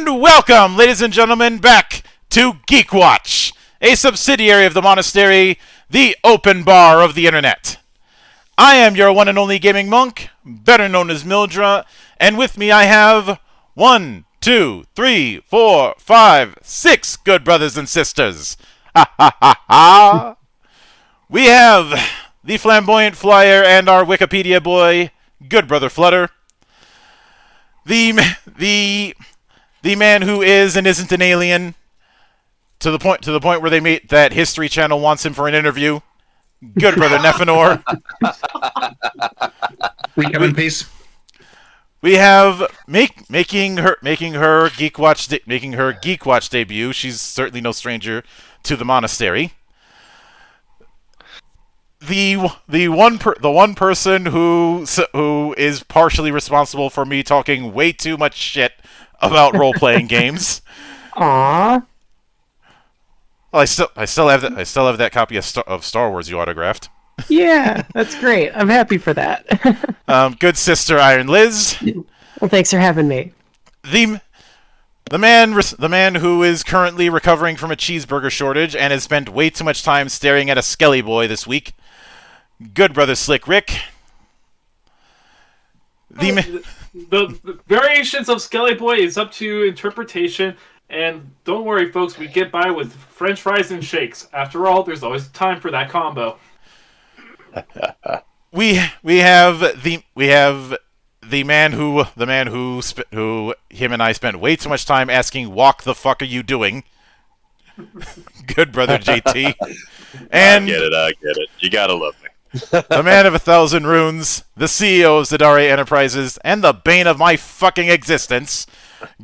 And welcome, ladies and gentlemen, back to GeekWatch, a subsidiary of the Monastery, the open bar of the internet. I am your one and only gaming monk, better known as Mildra, and with me I have 1, 2, 3, 4, 5, 6 good brothers and sisters. Ha ha ha ha! We have the flamboyant flyer and our Wikipedia boy, good brother Flutter. The man who is and isn't an alien, to the point where they made that History Channel wants him for an interview. Good brother Nephenor. We come in peace. We have making her GeekWatch debut. She's certainly no stranger to the Monastery. The one person who is partially responsible for me talking way too much shit about role-playing games. Aww. Well, I still have that copy of Star Wars you autographed. Yeah, that's great. I'm happy for that. Good sister Iron Liz. Well, thanks for having me. The man who is currently recovering from a cheeseburger shortage and has spent way too much time staring at a Skelly Boy this week. Good brother Slick Rick. The variations of Skelly Boy is up to interpretation, and don't worry, folks, we get by with French fries and shakes. After all, there's always time for that combo. We have the man who him and I spent way too much time asking, "Walk the fuck are you doing?" Good brother JT. And I get it. You gotta love me. The man of 1,000 runes, the CEO of Zadare Enterprises, and the bane of my fucking existence,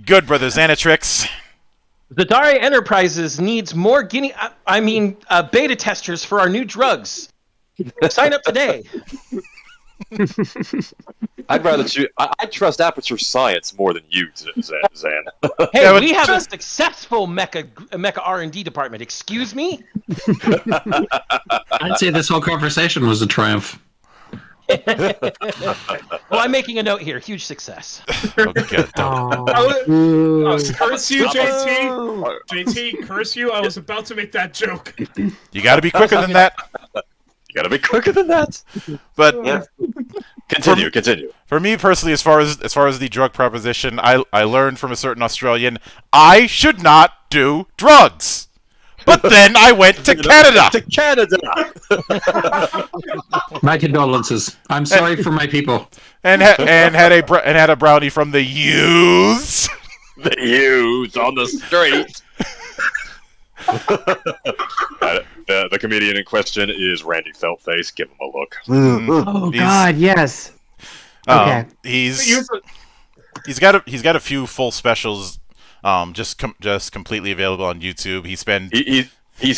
good brother Xanatrix. Zadare Enterprises needs more beta testers for our new drugs. Sign up today. I trust Aperture Science more than you, Zan. Hey, we have a successful mecha R&D department. Excuse me? I'd say this whole conversation was a triumph. Well, I'm making a note here. Huge success. Okay. Curse you, JT. JT, curse you. I was about to make that joke. You gotta be quicker than that. You gotta be quicker than that. But yeah. Continue. For me personally, as far as the drug proposition, I learned from a certain Australian, I should not do drugs. But then I went to Canada. To Canada. My condolences. I'm sorry for my people. And had a brownie from the youths. The youths on the street. The comedian in question is Randy Feltface. Give him a look. Oh God, yes. Okay. He's got a few full specials, just completely available on YouTube. He's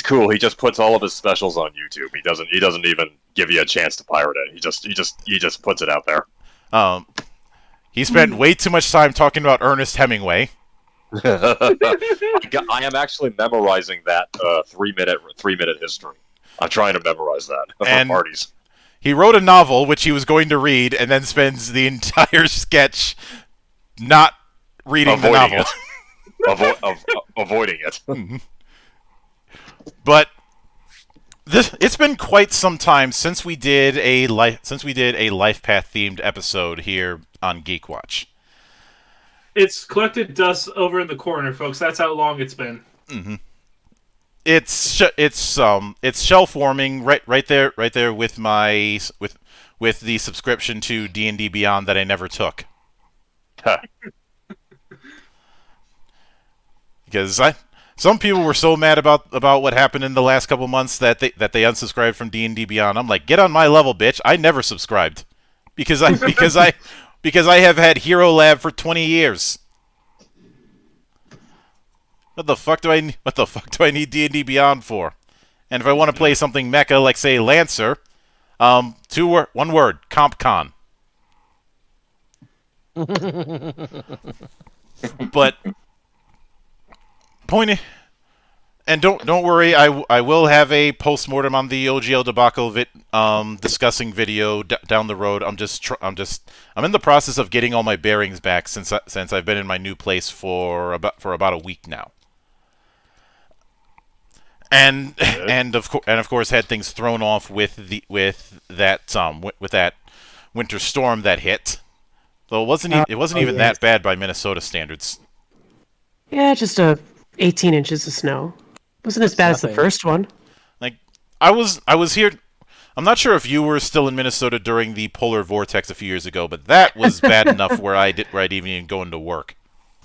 cool. He just puts all of his specials on YouTube. He doesn't even give you a chance to pirate it. He just puts it out there. He spent way too much time talking about Ernest Hemingway. I am actually memorizing that 3 minute history. I'm trying to memorize that for parties. He wrote a novel which he was going to read, and then spends the entire sketch not reading the novel, avoiding it. But it's been quite some time since we did a life path themed episode here on GeekWatch. It's collected dust over in the corner, folks. That's how long it's been. Mm-hmm. It's shelf warming right there with my with the subscription to D&D Beyond that I never took. Because some people were so mad about what happened in the last couple months that they unsubscribed from D&D Beyond. I'm like, get on my level, bitch. I never subscribed because I have had Hero Lab for 20 years. What the fuck do I need D&D Beyond for? And if I want to play something mecha like say Lancer, one word, CompCon. But And don't worry, I will have a postmortem on the OGL debacle discussing video down the road. I'm in the process of getting all my bearings back since I've been in my new place for about a week now. And of course had things thrown off with that winter storm that hit. Though it wasn't even that bad by Minnesota standards. Yeah, just 18 inches of snow. Wasn't as bad as the first one. Like I was here. I'm not sure if you were still in Minnesota during the polar vortex a few years ago, but that was bad enough where I didn't even go into work.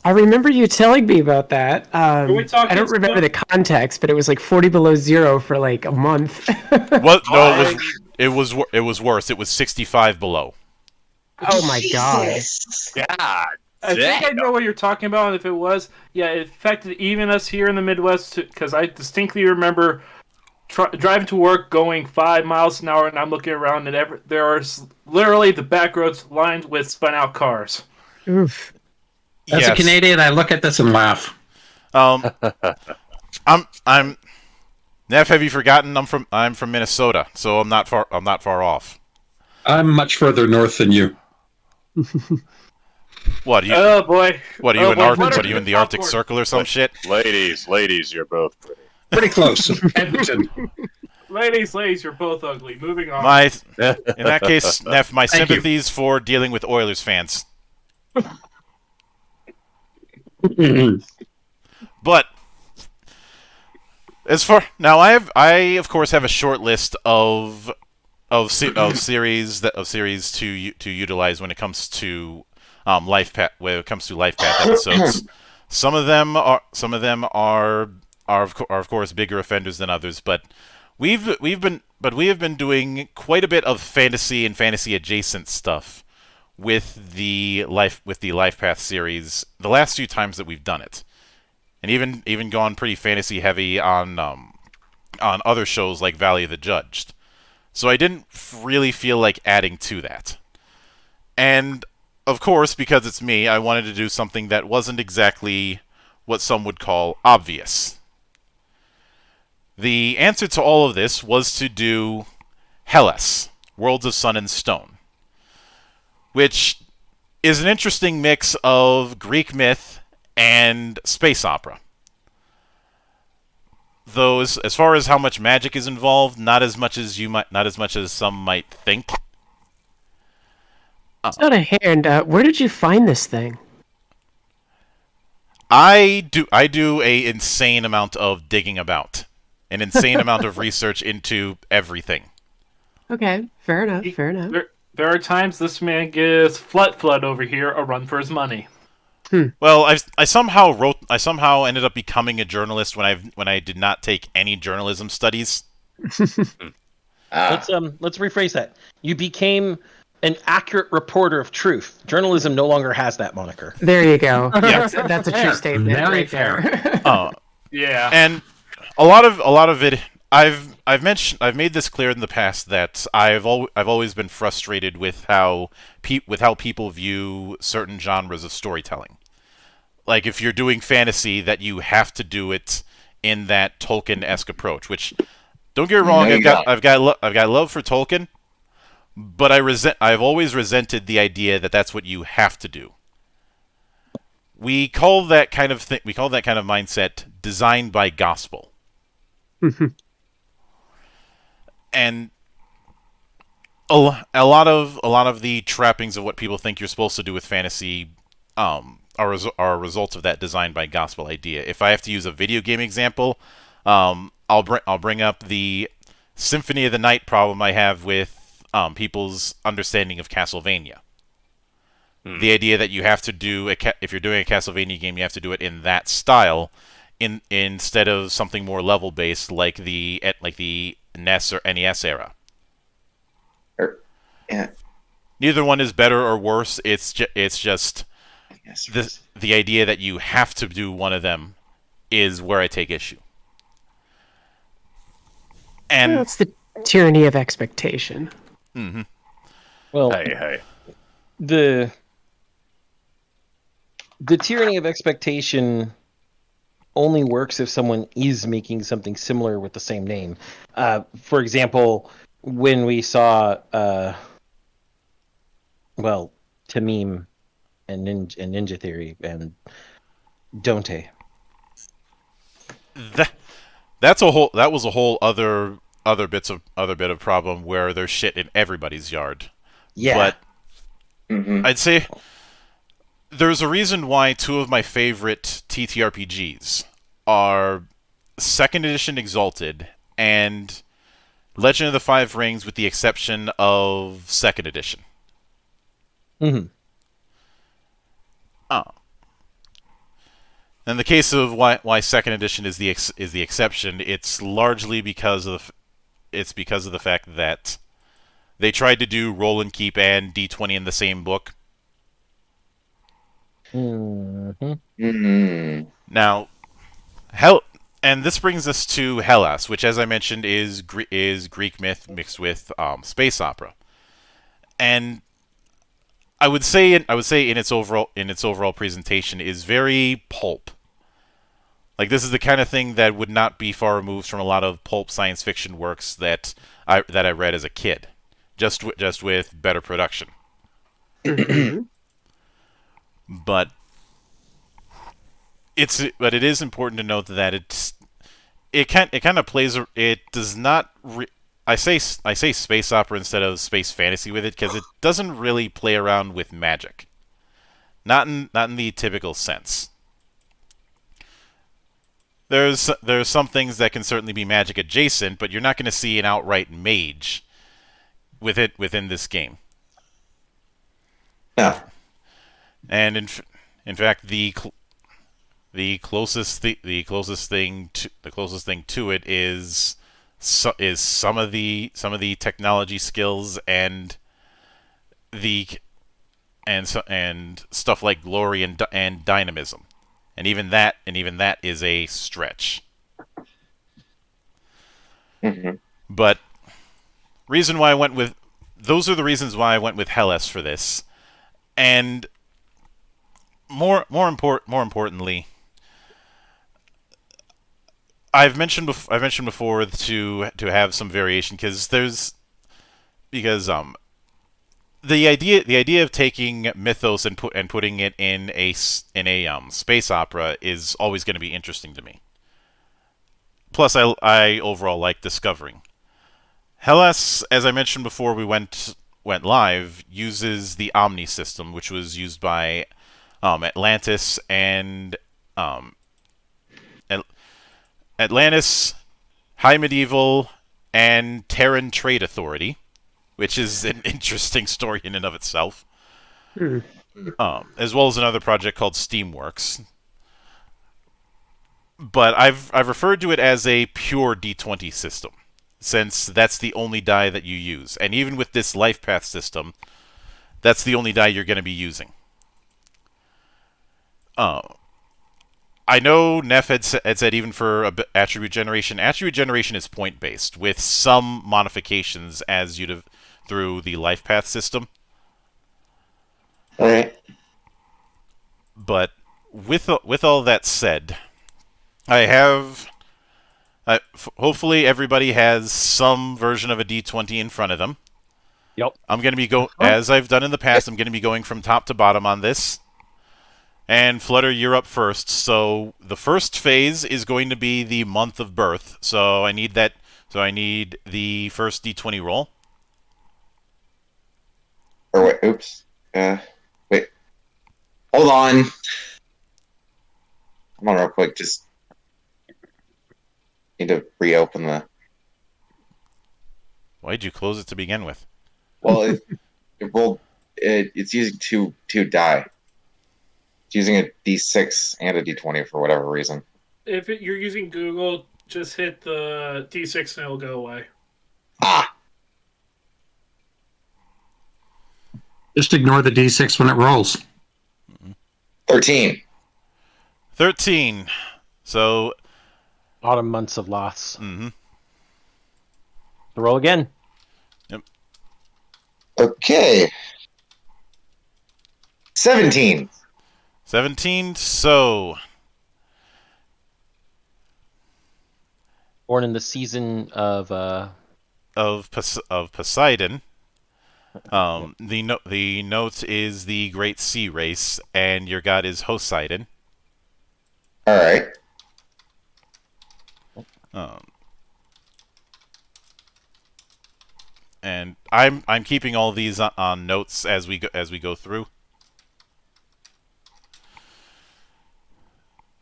I remember you telling me about that. we talking I don't remember the context, but it was like 40 below zero for like a month. What? No, it was worse. It was 65 below. Oh my god. God. I think I know what you're talking about, and if it was, yeah, it affected even us here in the Midwest, because I distinctly remember driving to work going 5 miles an hour, and I'm looking around, and there are literally the back roads lined with spun-out cars. Oof. As a Canadian, I look at this and laugh. I'm Neff, have you forgotten I'm from Minnesota, so I'm not far off. I'm much further north than you. What? You, Oh boy! What are you Oh, in boy. Arctic? What are you in the Arctic Circle or some shit? Ladies, you're both pretty. Pretty close. Edmonton. Ladies, you're both ugly. Moving on. In that case, Neff, my Thank you. sympathies for dealing with Oilers fans. But as far now, I of course have a short list of series to utilize when it comes to life path episodes. Some of them are of course bigger offenders than others, but we have been doing quite a bit of fantasy and fantasy adjacent stuff with the life path series the last few times that we've done it, and even gone pretty fantasy heavy on other shows like Valley of the Judged. So I didn't really feel like adding to that. And of course, because it's me, I wanted to do something that wasn't exactly what some would call obvious. The answer to all of this was to do Hellas, Worlds of Sun and Stone, which is an interesting mix of Greek myth and space opera. Though, as far as how much magic is involved, not as much as some might think. It's not a hand. Where did you find this thing? I do a insane amount of digging about, an insane amount of research into everything. Okay, fair enough. Fair enough. There are times this man gives Flood over here a run for his money. Well, I somehow ended up becoming a journalist when I did not take any journalism studies. Let's rephrase that. You became an accurate reporter of truth. Journalism no longer has that moniker. There you go. Yeah. That's a true statement. Very right fair. there. Yeah. And a lot of it, I've made this clear in the past that I've always been frustrated with how people view certain genres of storytelling. Like if you're doing fantasy, that you have to do it in that Tolkien-esque approach. Which, don't get me wrong, I've got love for Tolkien, but I've always resented the idea that that's what you have to do. We call that kind of mindset designed by gospel. And a lot of the trappings of what people think you're supposed to do with fantasy are a result of that design by gospel idea. If I have to use a video game example, I'll bring up the Symphony of the Night problem I have with people's understanding of Castlevania. The idea that you have to do if you're doing a Castlevania game, you have to do it in that style, instead of something more level based like the NES or NES era. Yeah. Neither one is better or worse. It's just the idea that you have to do one of them is where I take issue. And That's the tyranny of expectation. Mm-hmm. Well, Hey. the tyranny of expectation only works if someone is making something similar with the same name. For example, when we saw, Tamim and Ninja Theory and Dante. That was a whole other bit of problem where there's shit in everybody's yard. Yeah. But Mm-hmm. I'd say there's a reason why two of my favorite TTRPGs are 2nd Edition Exalted and Legend of the Five Rings, with the exception of 2nd Edition. Mm-hmm. Oh. In the case of why 2nd Edition is the exception, it's largely because of the fact that they tried to do roll and keep and D20 in the same book. Mm-hmm. Mm-hmm. Now, and this brings us to Hellas, which, as I mentioned, is Greek myth mixed with space opera. And I would say in its overall presentation is very pulp. Like, this is the kind of thing that would not be far removed from a lot of pulp science fiction works that I read as a kid, just with better production. But it is important to note that it kind of plays. It does not. I say space opera instead of space fantasy with it because it doesn't really play around with magic. Not in the typical sense. There's some things that can certainly be magic adjacent, but you're not going to see an outright mage within this game. No. And in fact, the closest thing to it is some of the technology skills and stuff like glory and dynamism. And even that is a stretch. Mm-hmm. But those are the reasons why I went with Hellas for this. And more importantly, I've mentioned before to have some variation because the idea of taking mythos and putting it in a space opera is always going to be interesting to me. Plus, I overall like discovering. Hellas, as I mentioned before we went live, uses the Omni system, which was used by Atlantis and Atlantis, High Medieval, and Terran Trade Authority, which is an interesting story in and of itself. As well as another project called Steamworks. But I've referred to it as a pure D20 system, since that's the only die that you use. And even with this life path system, that's the only die you're going to be using. I know Neff had said even for attribute generation is point-based, with some modifications as through the life path system. All right. But with all that said, I have... hopefully everybody has some version of a D20 in front of them. Yep. I'm going to be as I've done in the past, I'm going to be going from top to bottom on this. And Flutter, you're up first. So the first phase is going to be the month of birth. So I need that. So I need the first D20 roll. Or wait, oops. Wait. Hold on. Come on real quick. Just need to reopen the... Why'd you close it to begin with? Well, it's using two die. It's using a D6 and a D20 for whatever reason. If you're using Google, just hit the D6 and it'll go away. Ah! Just ignore the D6 when it rolls. 13. 13. So... Autumn months of loss. Mm-hmm. Roll again. Yep. Okay. 17. 17. So... Born in the season of Poseidon. The note is the Great Sea Race, and your god is Poseidon. All right. And I'm keeping all these on notes as we go through.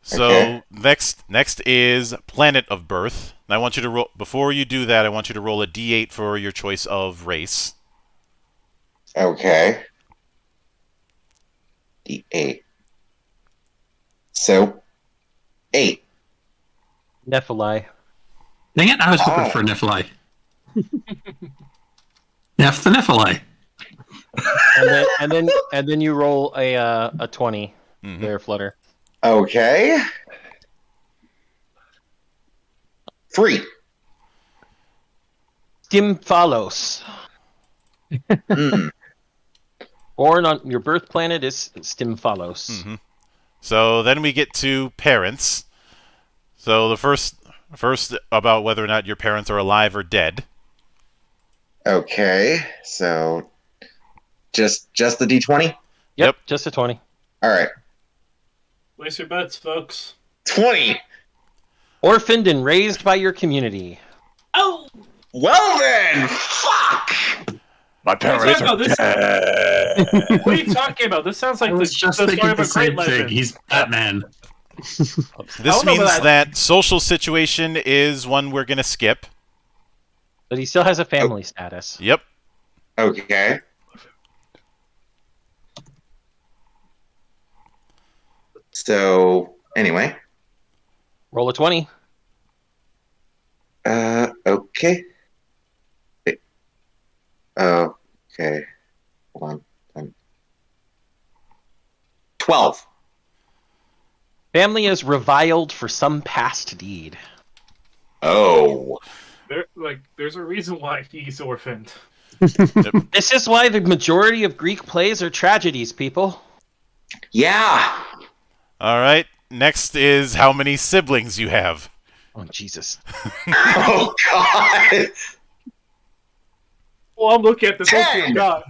So Okay. next is Planet of Birth. And I want you to roll, before you do that, I want you to roll a D8 for your choice of race. Okay. D8. So, 8. Nephilim. Dang it, I was hoping Oh. for Nephilim. F the Nephilim. And then you roll a 20 Mhm. there, Flutter. Okay. 3. Stymphalos. Mm. Born on your birth planet is Stymphalos. Mhm. So then we get to parents. So the first about whether or not your parents are alive or dead. Okay. So, just the D20? Yep, just a 20. All right. Place your bets, folks. 20. Orphaned and raised by your community. Oh! Well then, fuck. My parents about are this? dead. What are you talking about? This sounds like I was the just story thinking of the a great same thing. legend. He's Batman. This don't know means about that social situation is one we're gonna skip. But he still has a family status. Yep. Okay. So, anyway. Roll a 20. Okay. Okay. Hold on. 12. Family is reviled for some past deed. Oh. There's a reason why he's orphaned. This is why the majority of Greek plays are tragedies, people. Yeah. All right. Next is how many siblings you have. Oh, Jesus. Oh, God. Well, I'm looking at this. Oh, 10. God.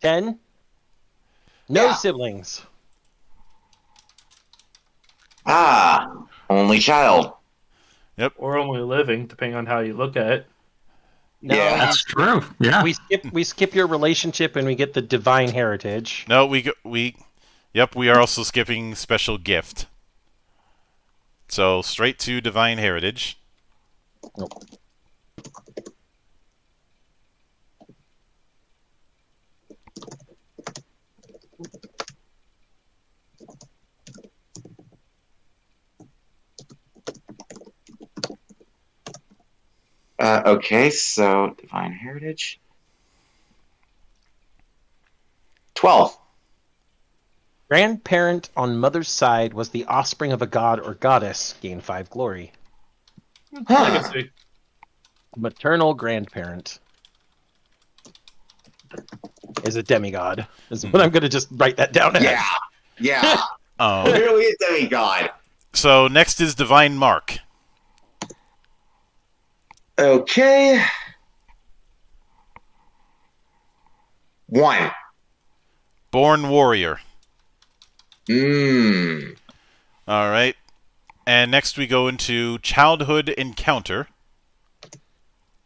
10? No Yeah. siblings. Only child. Or only living, depending on how you look at it. No, Yeah. That's true. Yeah. we skip your relationship and we get the divine heritage. No, we are also skipping special gift. So straight to divine heritage. Okay, so divine heritage. 12. Grandparent on mother's side was the offspring of a god or goddess. Gain 5 glory. Legacy. Maternal grandparent is a demigod. Is what I'm going to just write that down as. Yeah. Yeah. Um, Literally a demigod. so next is divine mark. Okay. 1. Born warrior. Mmm. All right. And next we go into childhood encounter.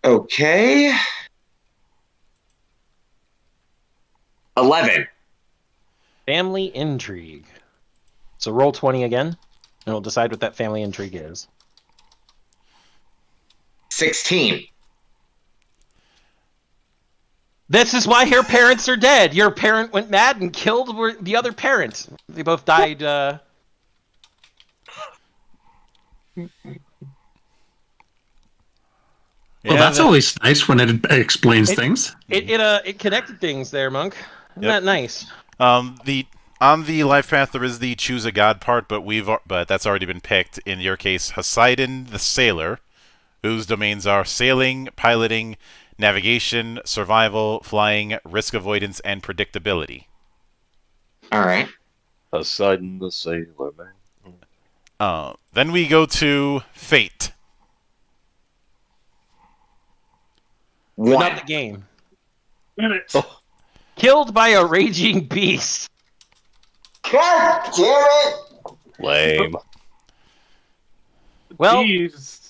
Okay. 11. Family intrigue. So roll 20 again, and we'll decide what that family intrigue is. 16. This is why her parents are dead. Your parent went mad and killed the other parent. They both died. Well, that's always nice when it explains things. It connected things there, Monk. Isn't Yep. that nice? On the life path there is the choose a god part, but that's already been picked. In your case, Poseidon the sailor, whose domains are sailing, piloting, navigation, survival, flying, risk avoidance, and predictability. All right. Poseidon the sailor, man. Then we go to fate. But 1. not the game. Damn it. Killed by a raging beast. God damn it! Lame. Well, Jeez.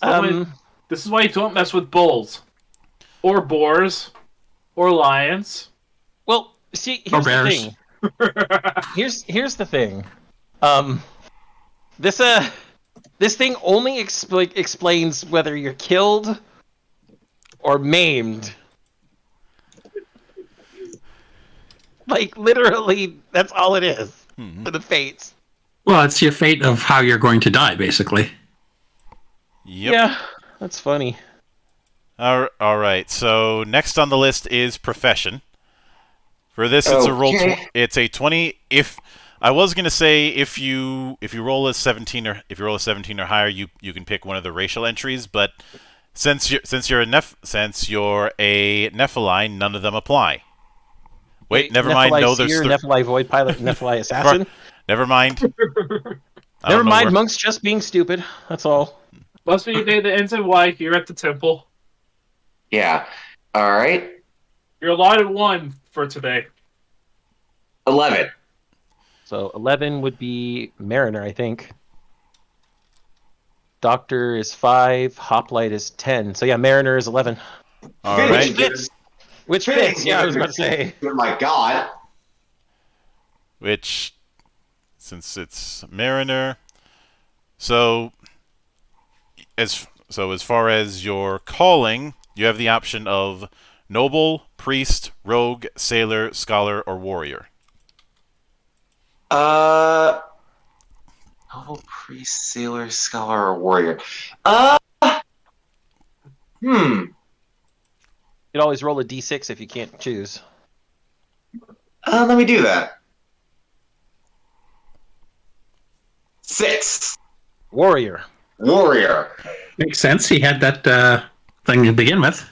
This is why you don't mess with bulls. Or boars. Or lions. Well, see, here's the bears. thing. Here's the thing. This thing only explains whether you're killed or maimed. Like literally, that's all it is for the fates. Well, it's your fate of how you're going to die, basically. Yep. Yeah, that's funny. All right. So next on the list is profession. For this, it's a roll. Okay. It's a 20. If I was gonna say if you roll a 17 or higher, you can pick one of the racial entries. But since you're a Nephiline, none of them apply. Wait, never mind. Nephilim No, there's Seer, Nephilim Void Pilot, Nephilim Assassin. Never mind. Never mind, monks just being stupid. That's all. Must be the ends in Y here at the temple. Yeah. Alright. You're allotted 1 for today. 11. So 11 would be Mariner, I think. Doctor is 5. Hoplite is 10. So yeah, Mariner is 11. All Finish right. Which fits. Which fits. Yeah, I was about to say. Oh my god. Which, since it's Mariner, so as far as your calling, you have the option of noble, priest, rogue, sailor, scholar, or warrior. Noble priest, sailor, scholar, or warrior. You could always roll a d6 if you can't choose. Let me do that. 6. Warrior. Warrior. Makes sense. He had that thing to begin with.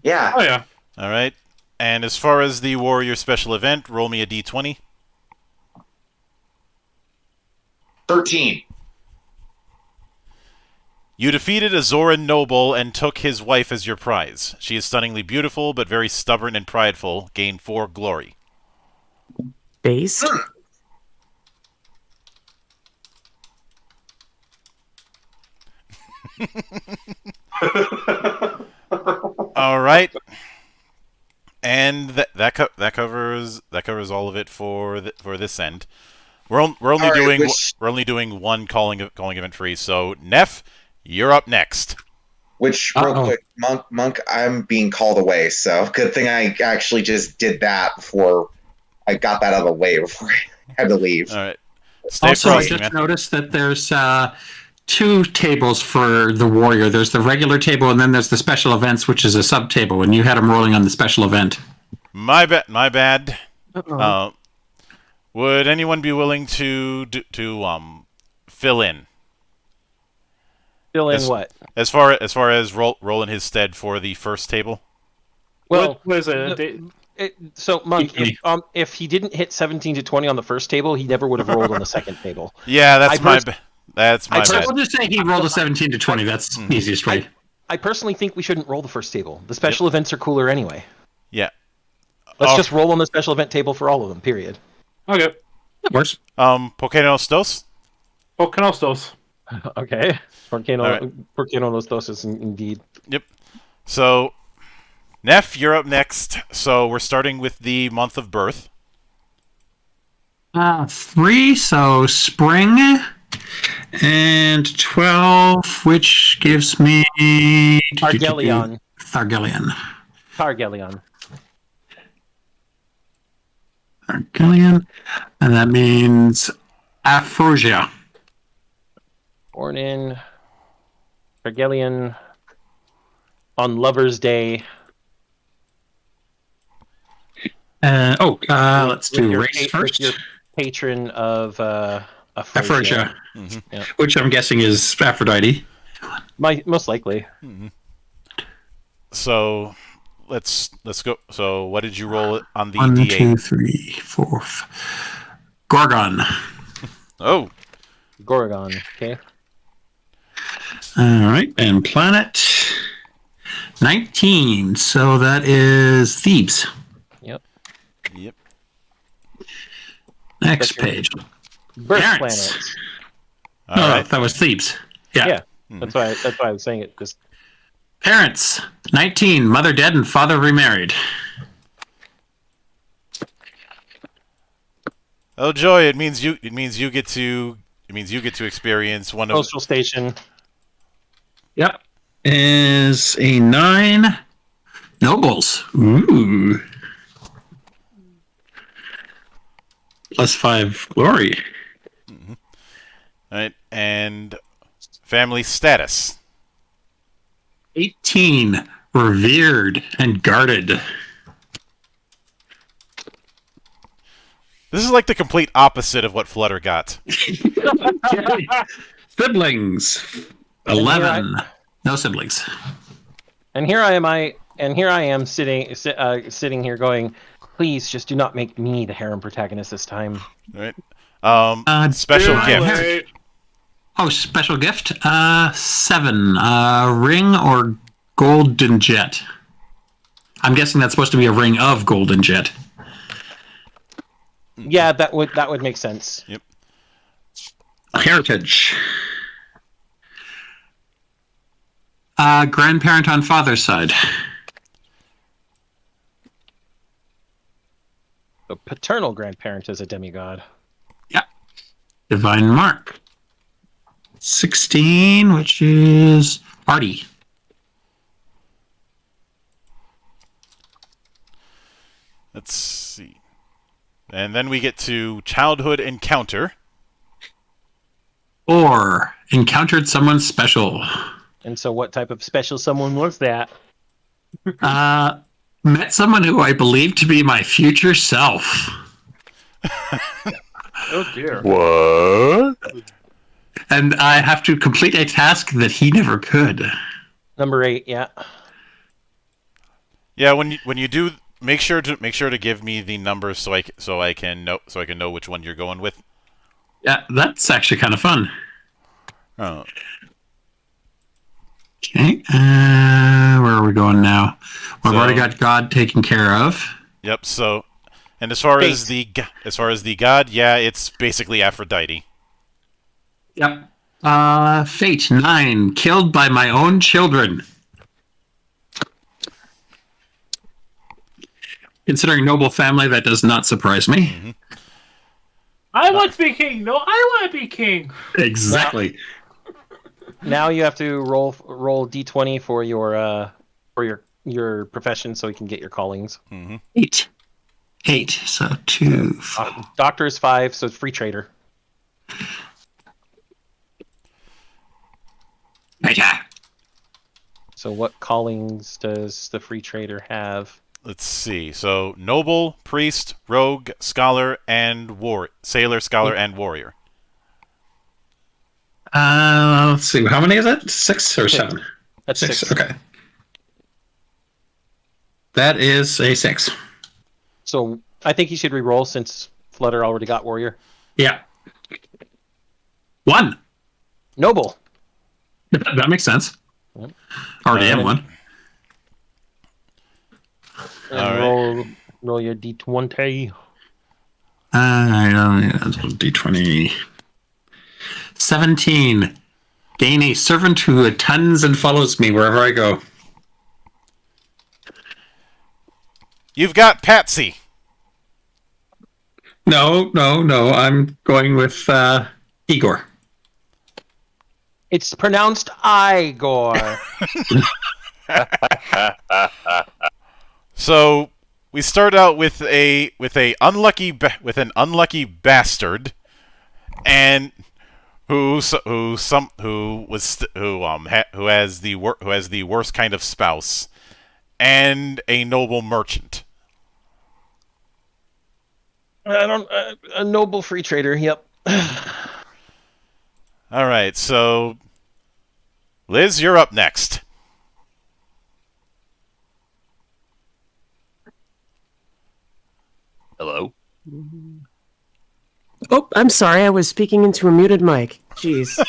Yeah. Oh, yeah. All right. And as far as the warrior special event, roll me a d20. 13. You defeated a Zoran noble and took his wife as your prize. She is stunningly beautiful, but very stubborn and prideful. Gain 4 glory. Based? All right. And that covers all of it for this end. We're only doing one calling event free. So Neff, you're up next. Which, real quick, Monk, I'm being called away, so good thing I actually just did that before I got that out of the way before I had to leave. All right. Stay Also, I frosty, just man. noticed that there's 2 tables for the warrior. There's the regular table, and then there's the special events, which is a sub table. And you had them rolling on the special event. My bad. Uh-oh. Would anyone be willing to fill in? Fill in Yes. what? As far as roll in his stead for the first table? Well, What is it? so Monk, if he didn't hit 17 to 20 on the first table, he never would have rolled on the second table. Yeah, that's my bad. So we'll just say he rolled a 17 to 20. That's the easiest way. I personally think we shouldn't roll the first table. The special events are cooler anyway. Yeah. Let's just roll on the special event table for all of them, period. Okay. That works. Pokenos dos? Oh, Canostos. Okay. All right. Por qué no los dos indeed. Yep. So, Neff, you're up next. So we're starting with the month of birth. 3, so spring. And 12, which gives me... Targelion. Targelion. Targelion. Targelion. And that means Aphrosia. Born in Targelion on Lover's Day. Let's do With race first. With your patron of Aphrosia, Yeah. which I'm guessing is Aphrodite. Most likely. So let's go. So what did you roll on the 1, D8? 2, 3, 4. Gorgon. Oh, Gorgon. Okay. All right, and planet. 19. So that is Thebes. Yep. Yep. Next That's your- page. Birth Parents. planets. All No, right. that was Thebes. Yeah. Yeah. That's why I was saying it. Just Parents. 19. Mother dead and father remarried. Oh joy! It means you get to experience one of. postal station. Yep. Is a 9. Nobles. Ooh. +5 glory. All right, and family status. 18. Revered and guarded. This is like the complete opposite of what Flutter got. Siblings. 11. No siblings. And here I am sitting here going, please just do not make me the harem protagonist this time. All right. Special gift. Wait. Oh, special gift? 7. Ring or golden jet? I'm guessing that's supposed to be a ring of golden jet. Yeah, that would make sense. Yep. Heritage. Grandparent on father's side. The paternal grandparent is a demigod. Yeah. Divine mark. 16, which is Artie. Let's see. And then we get to childhood encounter. Or encountered someone special. And so what type of special someone was that? Met someone who I believe to be my future self. Oh dear. What? And I have to complete a task that he never could. Number 8, yeah. Yeah, when you do, make sure to give me the numbers so I can know which one you're going with. Yeah, that's actually kind of fun. Oh. Okay, where are we going now? Well, I've already So- got God taken care of. Yep. So, and as far as the god, yeah, it's basically Aphrodite. Yep. Fate 9, killed by my own children. Considering noble family, that does not surprise me. I want to be king. No, I want to be king. Exactly. Now you have to roll d20 for your profession so you can get your callings. 8. 8, so 2. Doctor is 5, so it's free trader. Yeah. So what callings does the free trader have? Let's see. So, noble, priest, rogue, scholar, and sailor, scholar, and warrior. Let's see. How many is it? 6 or 7? That's 6. Okay. That is a 6. So I think you should re-roll since Flutter already got warrior. Yeah. 1. Noble. That makes sense. Yep. Already have one. And All right. roll your d20. D20. 17. Gain a servant who attends and follows me wherever I go. You've got Patsy. No. I'm going with Igor. It's pronounced Igor. So we start out with an unlucky bastard, and who has the worst kind of spouse, and a noble merchant. A noble free trader. Yep. All right, so Liz, you're up next. Hello? Oh, I'm sorry. I was speaking into a muted mic. Jeez.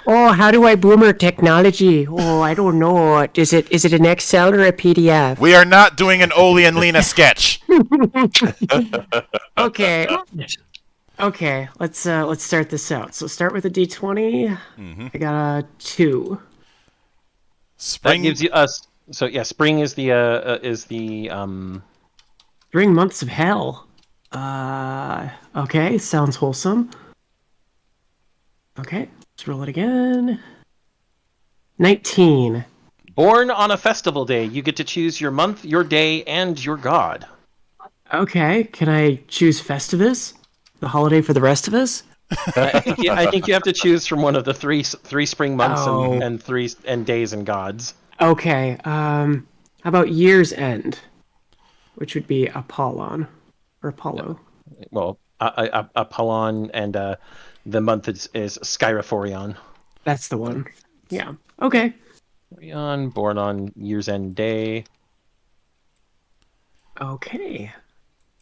Oh, how do I boomer technology? Oh, I don't know. Is it an Excel or a PDF? We are not doing an Oli and Lena sketch. Okay. Okay, let's start this out. So start with a D20. I got a 2. Spring That gives you us. So yeah, spring is the During months of hell. Okay, sounds wholesome. Okay, let's roll it again. 19. born on a festival day. You get to choose your month, your day, and your god. Okay, can I choose Festivus? The holiday for the rest of us? I think you have to choose from one of the three spring months Oh. and three days and gods. Okay, how about Year's End? Which would be Apollon. Or Apollo. Well, Apollon and the month is Skyrophorion. That's the one. Yeah. Okay. Orion, born on year's end day. Okay.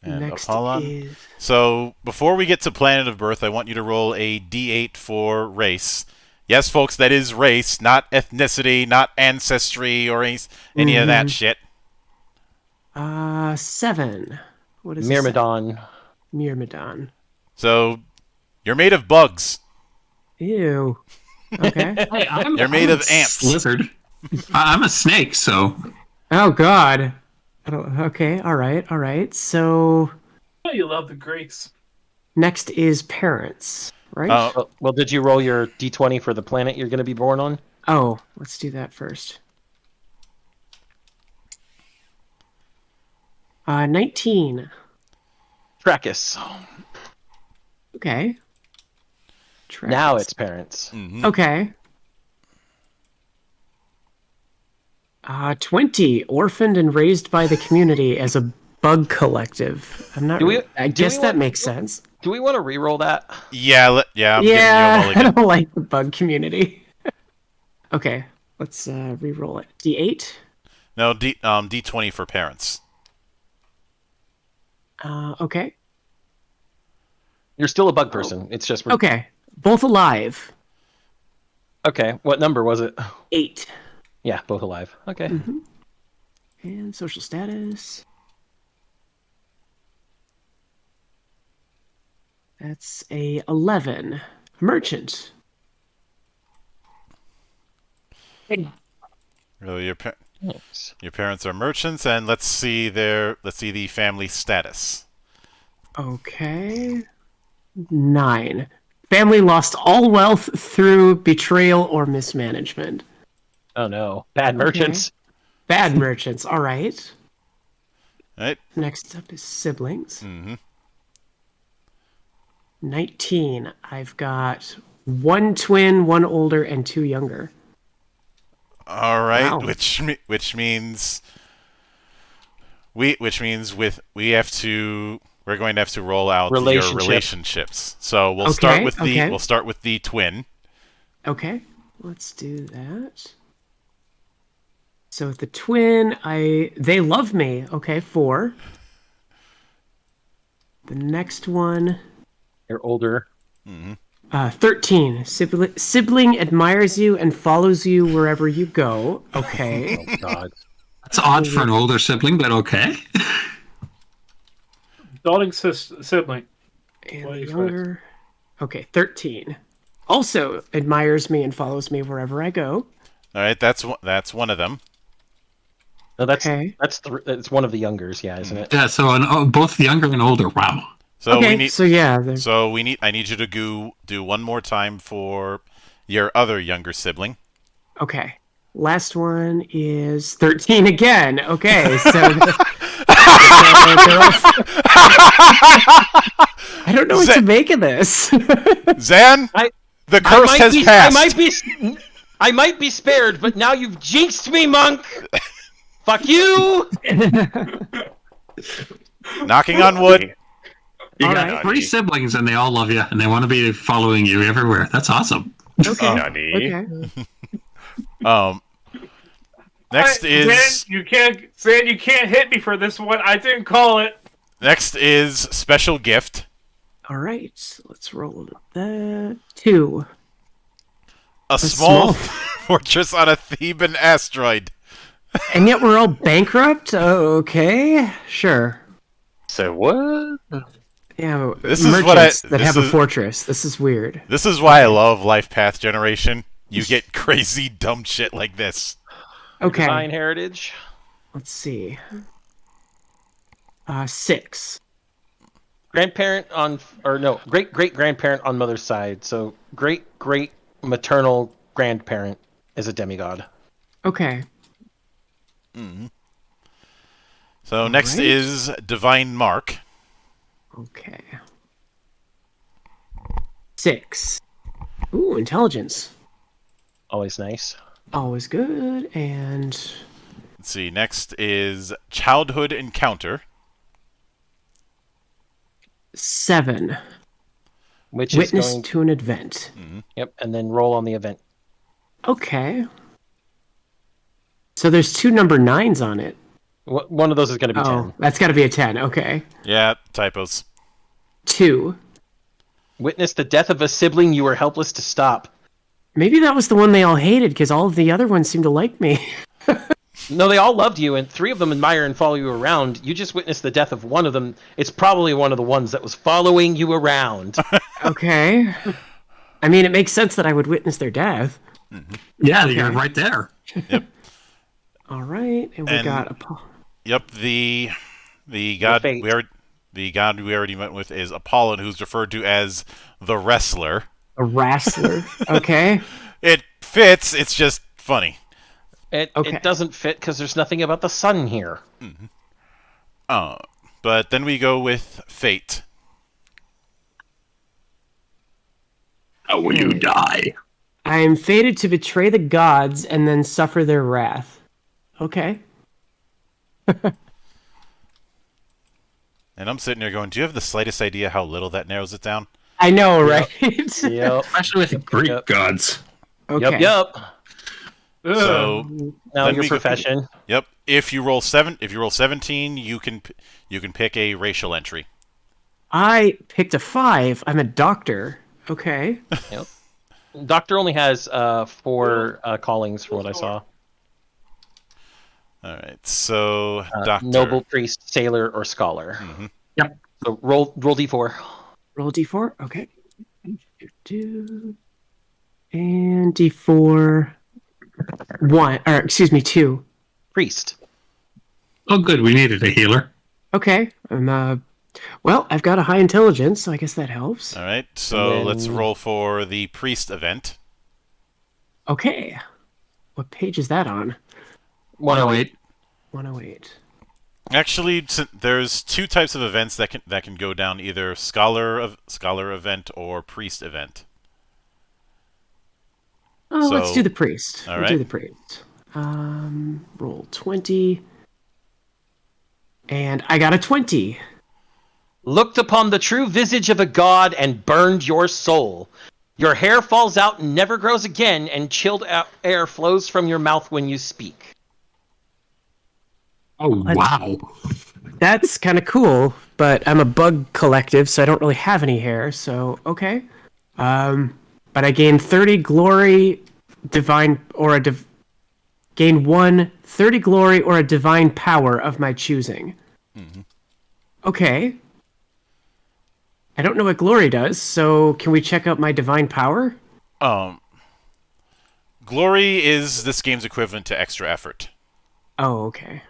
and Next Apollon. is... So before we get to planet of birth, I want you to roll a d8 for race. Yes, folks, that is race, not ethnicity, not ancestry, or any of that shit. 7. What is Myrmidon. Myrmidon. So you're made of bugs. Ew. Okay. Hey, You're made of ants. Lizard. I'm a snake, so Oh God. I don't, okay. All right. So Oh, you love the Greeks. next is parents, right? Well, did you roll your d20 for the planet you're going to be born on? Oh, let's do that first. 19. Trachis. Okay. Now Tracks. it's parents. Okay. 20. Orphaned and raised by the community as a bug collective. I'm not. I guess that makes sense. Do we want to re-roll that? Yeah, I'm giving you a Yeah, I mulligan. don't like the bug community. Okay, let's re-roll it. D8. No, D20 for parents. Okay. You're still a bug person. It's just Okay. Both alive. Okay. What number was it? 8. Yeah, both alive. Okay. And social status. That's a 11. Merchant. Really, Thanks. your parents are merchants, and let's see the family status. Okay. 9. Family lost all wealth through betrayal or mismanagement. Oh no, bad merchants. Bad merchants. All right. Right? Next up is siblings. Mm-hmm. 19. I've got 1 twin, 1 older, and 2 younger. All right, Wow. which means we're going to have to roll out your relationships. So we'll start with the twin. Okay, let's do that. So with the twin, they love me. Okay, 4. The next one, You're older. 13. Sibling admires you and follows you wherever you go. Okay. Oh God. that's odd for an older sibling, but okay. Adulting sibling. And What the do you younger. Okay, 13. Also admires me and follows me wherever I go. All right, that's one of them. No, that's Okay. it's one of the youngers, yeah, isn't it? Yeah, so both younger and older. Wow. So Okay, we need. so yeah. I need you to do one more time for your other younger sibling. Okay. Last one is 13 again. Okay, so they're all... I don't know what to make of this. Zan, the curse has passed. I might be spared, but now you've jinxed me, monk. Fuck you. Knocking on wood. You All got right. 3 siblings, and they all love you, and they want to be following you everywhere. That's awesome. Okay. Nani? Okay. Next is Zan, you can't hit me for this one. I didn't call it. next is special gift. All right. Let's roll that. 2. A small fortress on a Theban asteroid. And yet we're all bankrupt? Okay, sure. So what? Yeah, This is merchants what I- that this have a is- fortress. This is weird. This is why I love Life Path Generation. You get crazy, dumb shit like this. Okay, Divine heritage. let's see. 6. Grandparent on, or no, great great grandparent on mother's side. So great great maternal grandparent is a demigod. Okay. So next right. is Divine Mark. Okay. 6. Ooh, intelligence. Always nice. Always good. And Let's see. Next is Childhood Encounter. 7. Which Witness is going. to an event. Yep, and then roll on the event. Okay. So there's 2 number 9s on it. One of those is going to be Oh, 10. that's got to be a 10. Okay. Yeah, typos. 2. Witness the death of a sibling you were helpless to stop. Maybe that was the one they all hated because all of the other ones seem to like me. No, they all loved you, and 3 of them admire and follow you around. You just witnessed the death of one of them. It's probably one of the ones that was following you around. Okay. I mean, it makes sense that I would witness their death. Yeah, you're right there. All right, and we And- got Yep, the god fate. the god we already went with is Apollon, who's referred to as the wrestler. a wrestler. Okay. It fits. It's just funny. Okay. It doesn't fit because there's nothing about the sun here. But then we go with Fate. How will you die? I am fated to betray the gods and then suffer their wrath. Okay. And I'm sitting there going, do you have the slightest idea how little that narrows it down? I know, right? Yep. Especially with Greek gods. Okay. Yep. So Now Then your we go- profession. Yep. If you roll 17, you can pick a racial entry. I picked a 5. I'm a doctor. Okay. Yep. Doctor only has 4 callings from what I saw. All right. So Doctor. Noble, priest, sailor, or scholar. Yep. So roll d4. Roll a d4. Okay. 2 and d4. 1. Or excuse me, 2. Priest. Oh, good. We needed a healer. Okay. Well, I've got a high intelligence, so I guess that helps. All right. So And let's then- roll for the priest event. Okay. What page is that on? 108. 108. Actually, there's 2 types of events that can go down, either scholar event or priest event. Oh, let's So- do the priest. all We'll right. do the priest. Roll 20. And I got a 20. Looked upon the true visage of a god and burned your soul. Your hair falls out and never grows again, and chilled air flows from your mouth when you speak. Oh, wow. That's kind of cool, but I'm a bug collective, so I don't really have any hair, so okay. But I gain 30 glory, divine, or gain 1 30 glory or a divine power of my choosing. Okay. I don't know what glory does, so can we check out my divine power? Glory is this game's equivalent to extra effort. Oh, okay.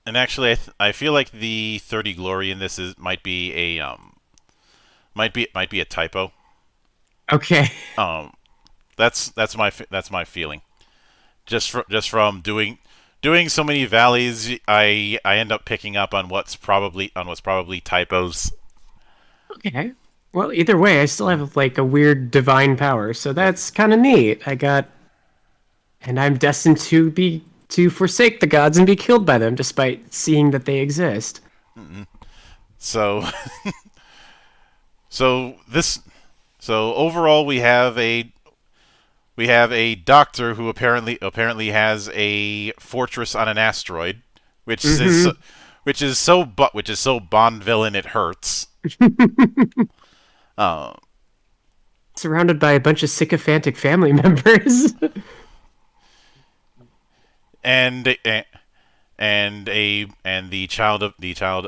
And actually, I feel like the 30 glory in this might be a typo. Okay. That's my feeling. Just from doing so many valleys, I end up picking up on what's probably typos. Okay. Well, either way, I still have like a weird divine power, so that's kind of neat. And I'm destined to forsake the gods and be killed by them, despite seeing that they exist. So, so overall, we have a doctor who apparently has a fortress on an asteroid, which is so Bond villain it hurts. Surrounded by a bunch of sycophantic family members. and the child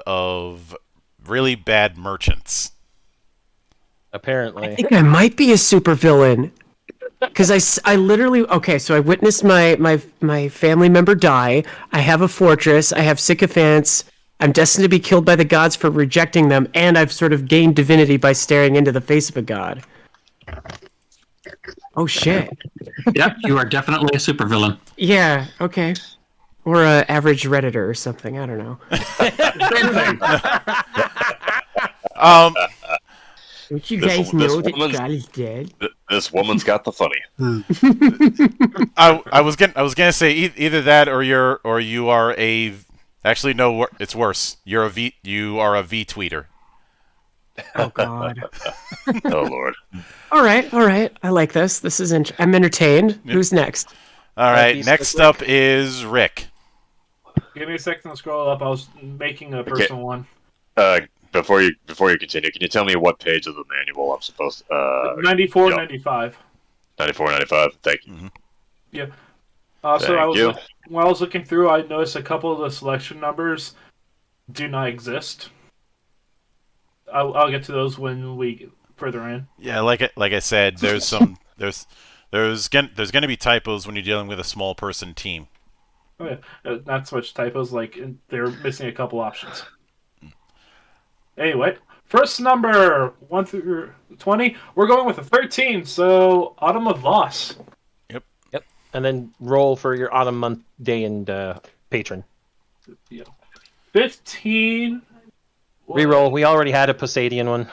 of really bad merchants. Apparently. I think I might be a supervillain. Because I literally... Okay, so I witnessed my family member die. I have a fortress. I have sycophants. I'm destined to be killed by the gods for rejecting them. And I've sort of gained divinity by staring into the face of a god. Oh, shit. Yep, you are definitely a supervillain. Yeah, okay. Or a average Redditor or something. I don't know. Don't you guys know that God is dead? This woman's got the funny. I was gonna say either that or you are a. Actually, no, it's worse. You are a V tweeter. Oh God. Oh Lord. All right. I like this. This is I'm entertained. Yep. Who's next? All right. Next up is Rick. Give me a second to scroll up. I was making a personal one. Before you continue, can you tell me what page of the manual I'm supposed to... 94, 95. 94, 95. Thank you. Mm-hmm. Yeah. So when I was looking through, I noticed a couple of the selection numbers do not exist. I'll get to those when we get further in. Yeah, like I said, there's gonna be typos when you're dealing with a small person team. Oh yeah, not so much typos. Like they're missing a couple options. Anyway, first number 1 through 20. We're going with a 13. So Autumn of Voss. Yep. And then roll for your autumn, month, day, and patron. Yeah. 15. Reroll. We already had a Posadian one.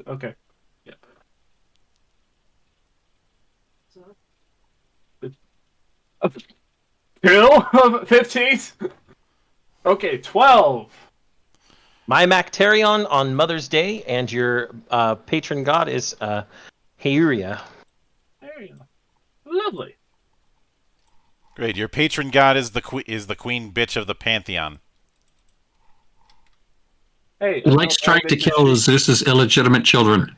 Okay. Yep. 15. Okay, 12. My Macterion on Mother's Day, and your patron god is Heiria. There you go. Lovely. Great. Your patron god is the queen bitch of the pantheon. Hey, He likes trying to kill Zeus's illegitimate children.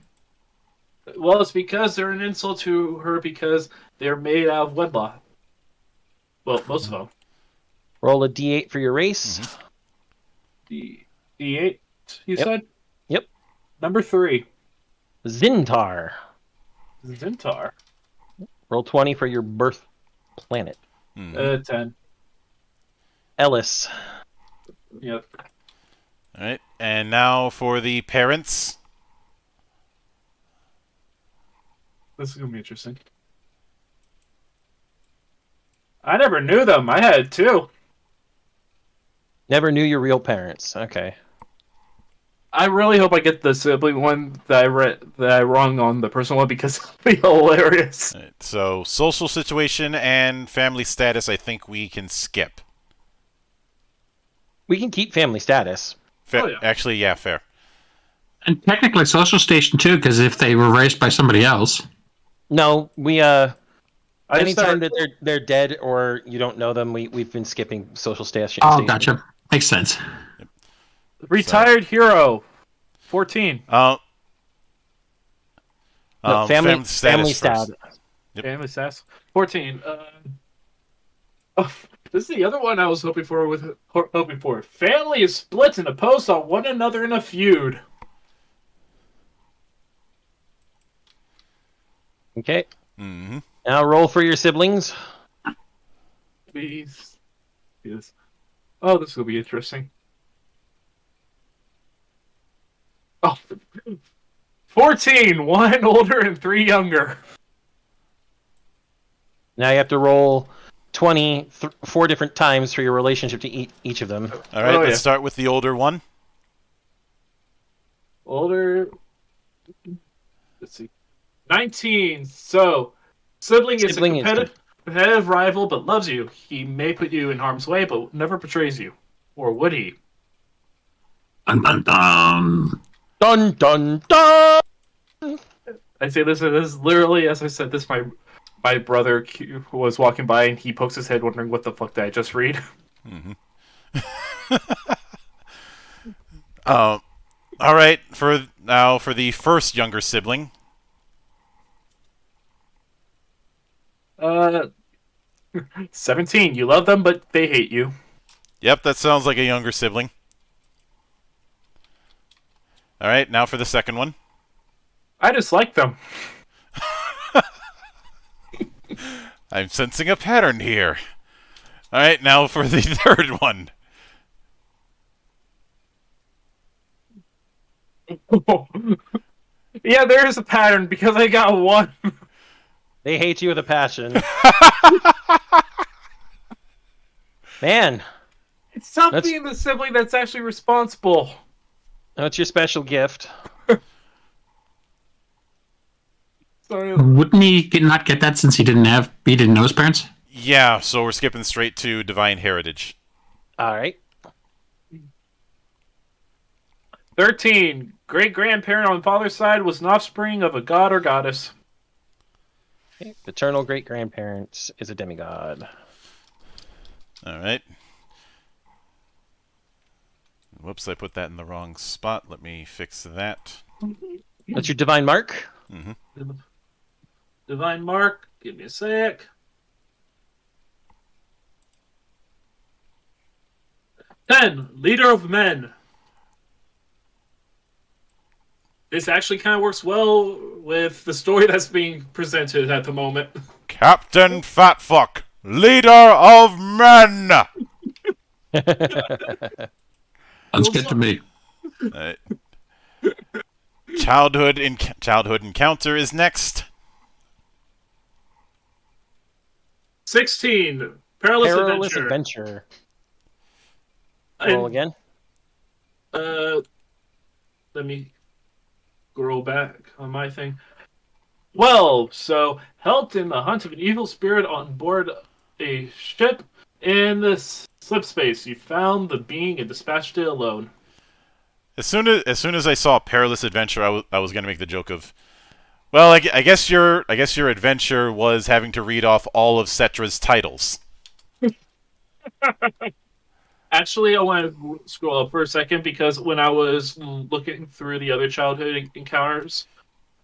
Well, it's because they're an insult to her because they're made out of wedlock. Well, most of them. Roll a d8 for your race. D8, you said? Yep. Number 3. Zintar. Zintar. Roll 20 for your birth planet. 10. Ellis. Yep. All right, and now for the parents. This is gonna be interesting. I never knew them. I had 2. Never knew your real parents. Okay. I really hope I get the sibling one that I wrong on the personal one because it'll be hilarious. Right, so social situation and family status, I think we can skip. We can keep family status. Fair. Oh, yeah. Actually, yeah, fair. And technically social station too, because if they were raised by somebody else. No, we anytime that they're dead or you don't know them, we've been skipping social status. Oh, gotcha. Makes sense. Retired hero, 14. No, family status. Yep. Family status, 14. This is the other one I was hoping for. Family is split and opposed on one another in a feud. Okay. Mm-hmm. Now roll for your siblings. Please. Yes. Oh, this will be interesting. Oh, 14. 1 older and 3 younger. Now you have to roll 20 4 different times for your relationship to each of them. All right, let's start with the older one. Older. Let's see. 19. So, sibling is a competitive rival, but loves you. He may put you in harm's way, but never betrays you. Or would he? Dun dun dun. Dun dun dun. I say this is literally, as I said, this my brother Q was walking by and he pokes his head wondering what the fuck did I just read? Mm-hmm. All right. For the first younger sibling. 17. You love them, but they hate you. Yep, that sounds like a younger sibling. All right. Now for the second one. I dislike them. I'm sensing a pattern here. All right. Now for the third one. Yeah, there is a pattern because I got one. They hate you with a passion. Man, Stop That's- being the sibling that's actually responsible. what's your special gift? Sorry. Wouldn't he not get that since he didn't know his parents? Yeah. So we're skipping straight to divine heritage. All right. 13. Great-grandparent on father's side was an offspring of a god or goddess. Okay. Paternal great-grandparents is a demigod. All right. Whoops, I put that in the wrong spot. Let me fix that. What's your divine mark? Divine mark. Give me a sec. 10. Leader of men. This actually kind of works well with the story that's being presented at the moment. Captain Fatfuck, leader of men. Sounds good to me. Childhood encounter is next. 16. Perilous Perilous adventure. Roll again. Let me scroll back on my thing. 12. So, helped in the hunt of an evil spirit on board a ship in the slip space. You found the being and dispatched it alone. As soon as I saw perilous adventure, I was going to make the joke of, well, I guess your adventure was having to read off all of Cetra's titles. Actually, I want to scroll up for a second because when I was looking through the other childhood encounters,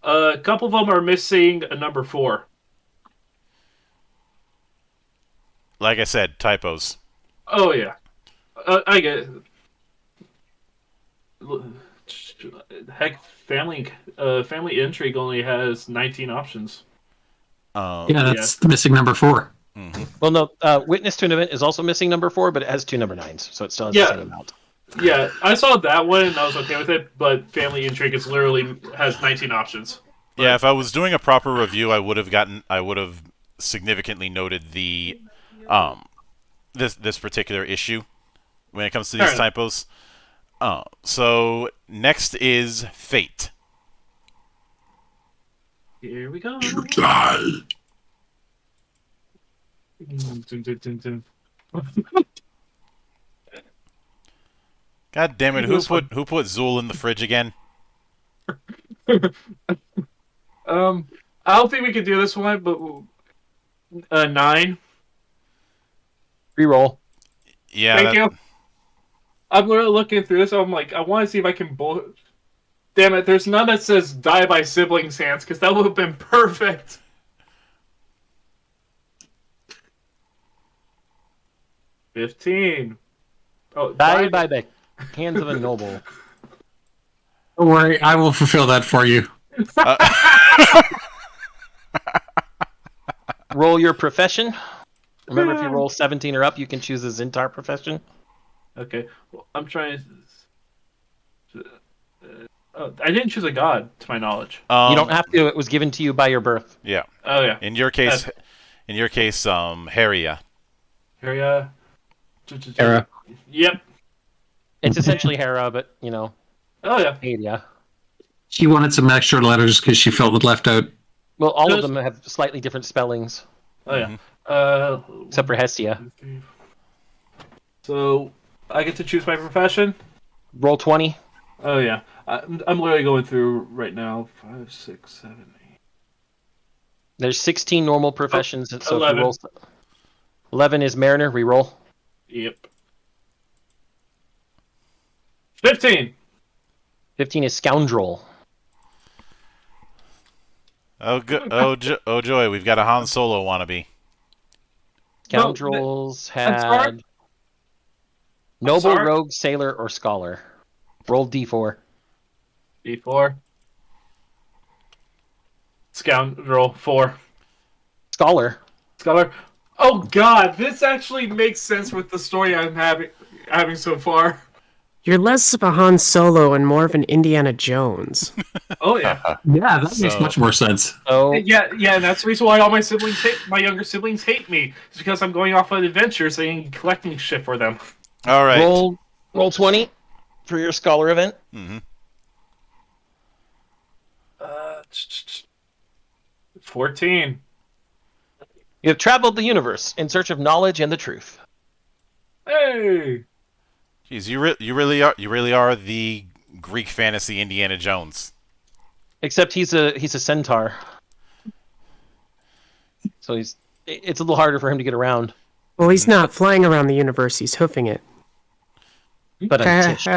a couple of them are missing a number 4. Like I said, typos. Oh yeah, I get it. Heck, family intrigue only has 19 options. Yeah, that's the missing number 4. Well, no. Witness to an event is also missing number 4, but it has 2 number 9s, so it still has the same amount. Yeah, I saw that one and I was okay with it, but family intrigue is literally has 19 options. Yeah, if I was doing a proper review, I would have significantly noted the this particular issue when it comes to these typos. So next is fate. Here we go. You die. God damn it! Who put Zool in the fridge again? I don't think we could do this one, but 9. Reroll. Yeah. Thank you. I'm literally looking through this. I'm like, I want to see if I can. Damn it! There's none that says "die by siblings' hands" because that would have been perfect. $15. Oh, Die by the hands of a noble. Don't worry, I will fulfill that for you. Roll your profession. Remember, if you roll 17 or up, you can choose a Zintar profession. Okay, well, I'm trying. I didn't choose a god, to my knowledge. You don't have to. It was given to you by your birth. Yeah. Oh yeah. In your case, Haria. Hera. Hera. Yep. It's essentially Hera, but Oh yeah. Adia. She wanted some extra letters because she felt it left out. Well, all of them have slightly different spellings, Oh yeah. except for Hestia. So I get to choose my profession. Roll 20. Oh yeah. I'm literally going through right now. 5, 6, 7, 8. There's 16 normal professions, so 11. if you roll 11 is Mariner. Reroll. Yep. 15. 15 is scoundrel. Oh joy, we've got a Han Solo wannabe. Scoundrels I'm sorry? had noble, sorry? rogue, sailor, or scholar. Roll d4. D4. Scoundrel 4. Scholar. Scholar. Oh God, this actually makes sense with the story I'm having so far. You're less of a Han Solo and more of an Indiana Jones. Oh yeah. Yeah, that makes So- much more sense. Oh, Yeah, and that's the reason why all my younger siblings hate me. It's because I'm going off on adventures and collecting shit for them. All right. roll 20 for your scholar event. Mm-hmm. 14. You have traveled the universe in search of knowledge and the truth. Hey! Jeez, you really are the Greek fantasy Indiana Jones. Except he's a centaur. So it's a little harder for him to get around. Well, he's not flying around the universe, he's hoofing it. But I'm tish.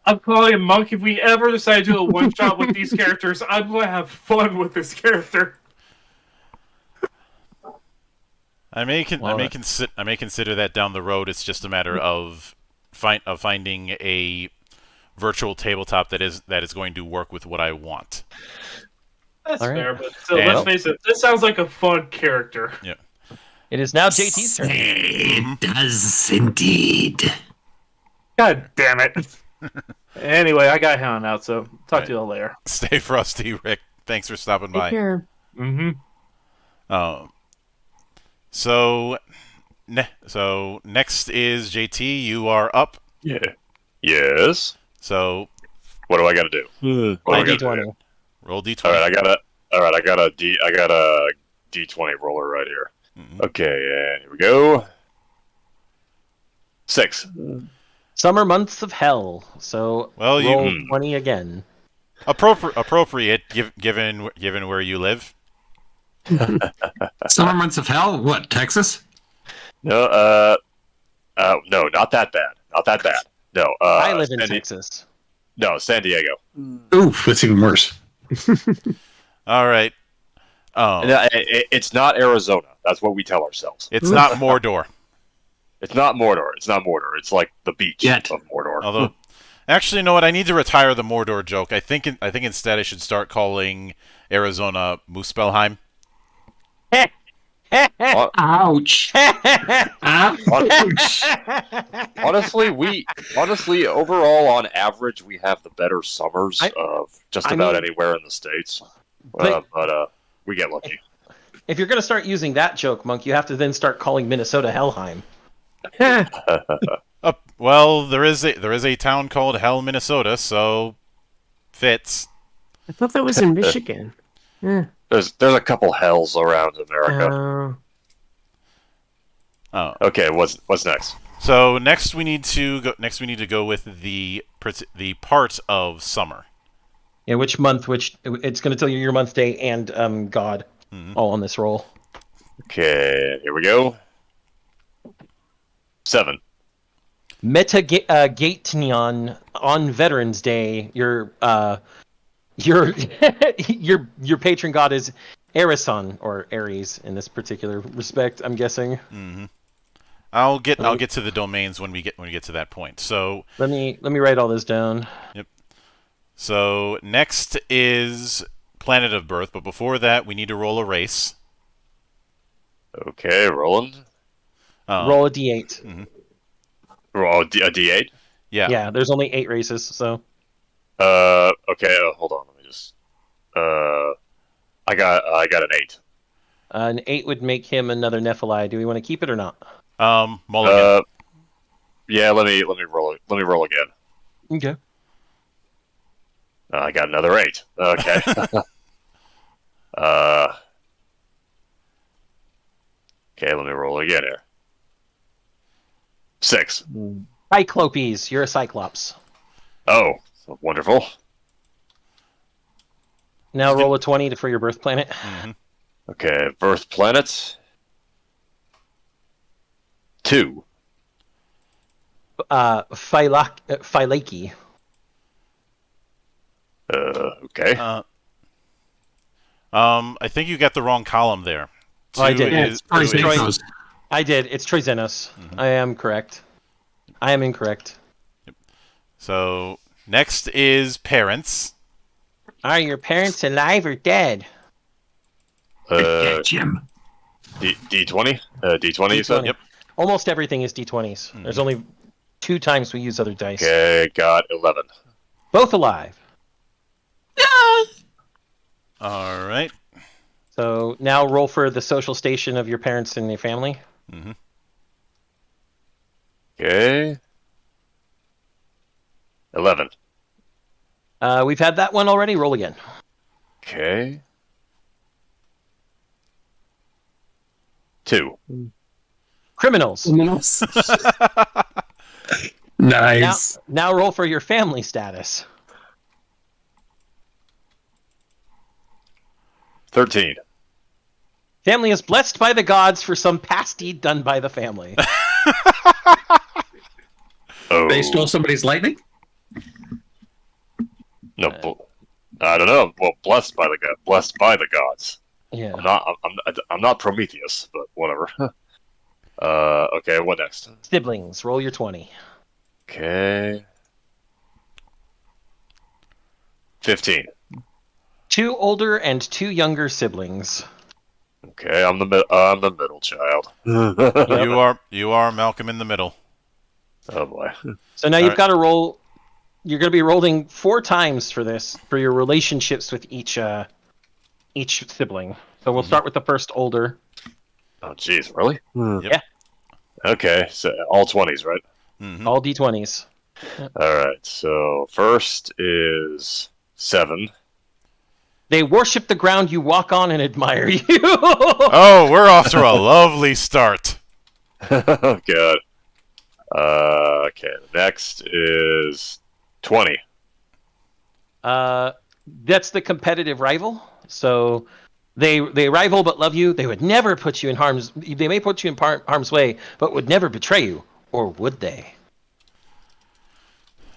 I'm calling him Monk. If we ever decide to do a one-shot with these characters, I'm going to have fun with this character. I may consider that down the road. It's just a matter of finding a virtual tabletop that is going to work with what I want. That's All right. fair, but still, And- let's face it, this sounds like a fun character. Yeah. It is now JT's turn. It does indeed. God damn it. Anyway, I got Hound out, so talk to you all later. Stay frosty, Rick. Thanks for stopping Take by. care. Mm-hmm. So next is JT. You are up. Yeah. Yes. So What do I got to do? What do I gotta do? D20. roll d20. All right, I got a D20 roller right here. Mhm. Okay, and here we go. 6. Summer months of hell. So Well, you- roll 20 again. Appropriate given where you live. Summer months of hell? What, Texas? No, no, not that bad. Not that bad. No, I live in San Texas. No, San Diego. Oof, that's even worse. All right. No, it's not Arizona. That's what we tell ourselves. It's not Mordor. It's not Mordor. It's not Mordor. It's like the beach Yet. of Mordor. Although, actually, you know what? I need to retire the Mordor joke. I think instead I should start calling Arizona Muspelheim. Ouch. Ouch. Honestly, overall, on average, we have the better summers of just I about mean- anywhere in the states. But- But we get lucky. If you're going to start using that joke, Monk, you have to then start calling Minnesota Hellheim. Well, there is a town called Hell, Minnesota, so fits. I thought that was in Michigan. There's a couple hells around America. Oh. Oh. Okay, what's next? So next we need to go with the part of summer. Yeah, which month? It's going to tell you your month, day, and God, all on this roll. Okay, here we go. 7. Metagatenion on Veterans Day. Your your patron god is Erison or Ares in this particular respect. I'm guessing. Mm-hmm. I'll get to the domains when we get to that point. So Let me write all this down. Yep. So next is Planet of Birth, but before that we need to roll a race. Okay, Roland. Roll a d8. Roll a D8. Yeah. Yeah, there's only 8 races, so Okay. Hold on. Let me just. I got an 8. an 8 would make him another Nephilim. Do we want to keep it or not? Mulligan. Yeah. Let me roll it. Let me roll again. Okay. I got another 8. Okay. Okay. Let me roll again here. 6. Cyclopes, you're a Cyclops. Oh, wonderful. Now roll a 20 for your birth planet. Okay, birth planet. 2. Phylake. Okay. I think you got the wrong column there. Oh, I did. Is- Troy is- Zenos. I did. It's Troy Zenos. I am correct. I am incorrect. So next is parents. Are your parents alive or dead? Yeah, Jim. D20? D20, you said? Yep. Almost everything is D20s. There's only 2 times we use other dice. Okay, got 11. Both alive. All right. So now roll for the social station of your parents and your family. Okay. 11. We've had that one already. Roll again. Okay. 2. Criminals. Nice. Now roll for your family status. 13. Family is blessed by the gods for some past deed done by the family. Oh. They stole somebody's lightning? No, I don't know. Well, blessed by the gods. Yeah. I'm not Prometheus, but whatever. Okay, what next? Siblings. Roll your 20. Okay. 15. 2 older and 2 younger siblings. Okay, I'm the middle child. You are Malcolm in the middle. Oh boy. So now you've got to roll. You're going to be rolling 4 times for this, for your relationships with each sibling. So we'll start with the first older. Oh jeez, really? Yep. Yeah. Okay, so all 20s, right? All D20s. All right. So first is 7. They worship the ground you walk on and admire you. Oh, we're off to a lovely start. Oh god. Okay. Next is 20. That's the competitive rival. So they rival but love you. They would never put you in harm's. They may put you in harm's way, but would never betray you, or would they?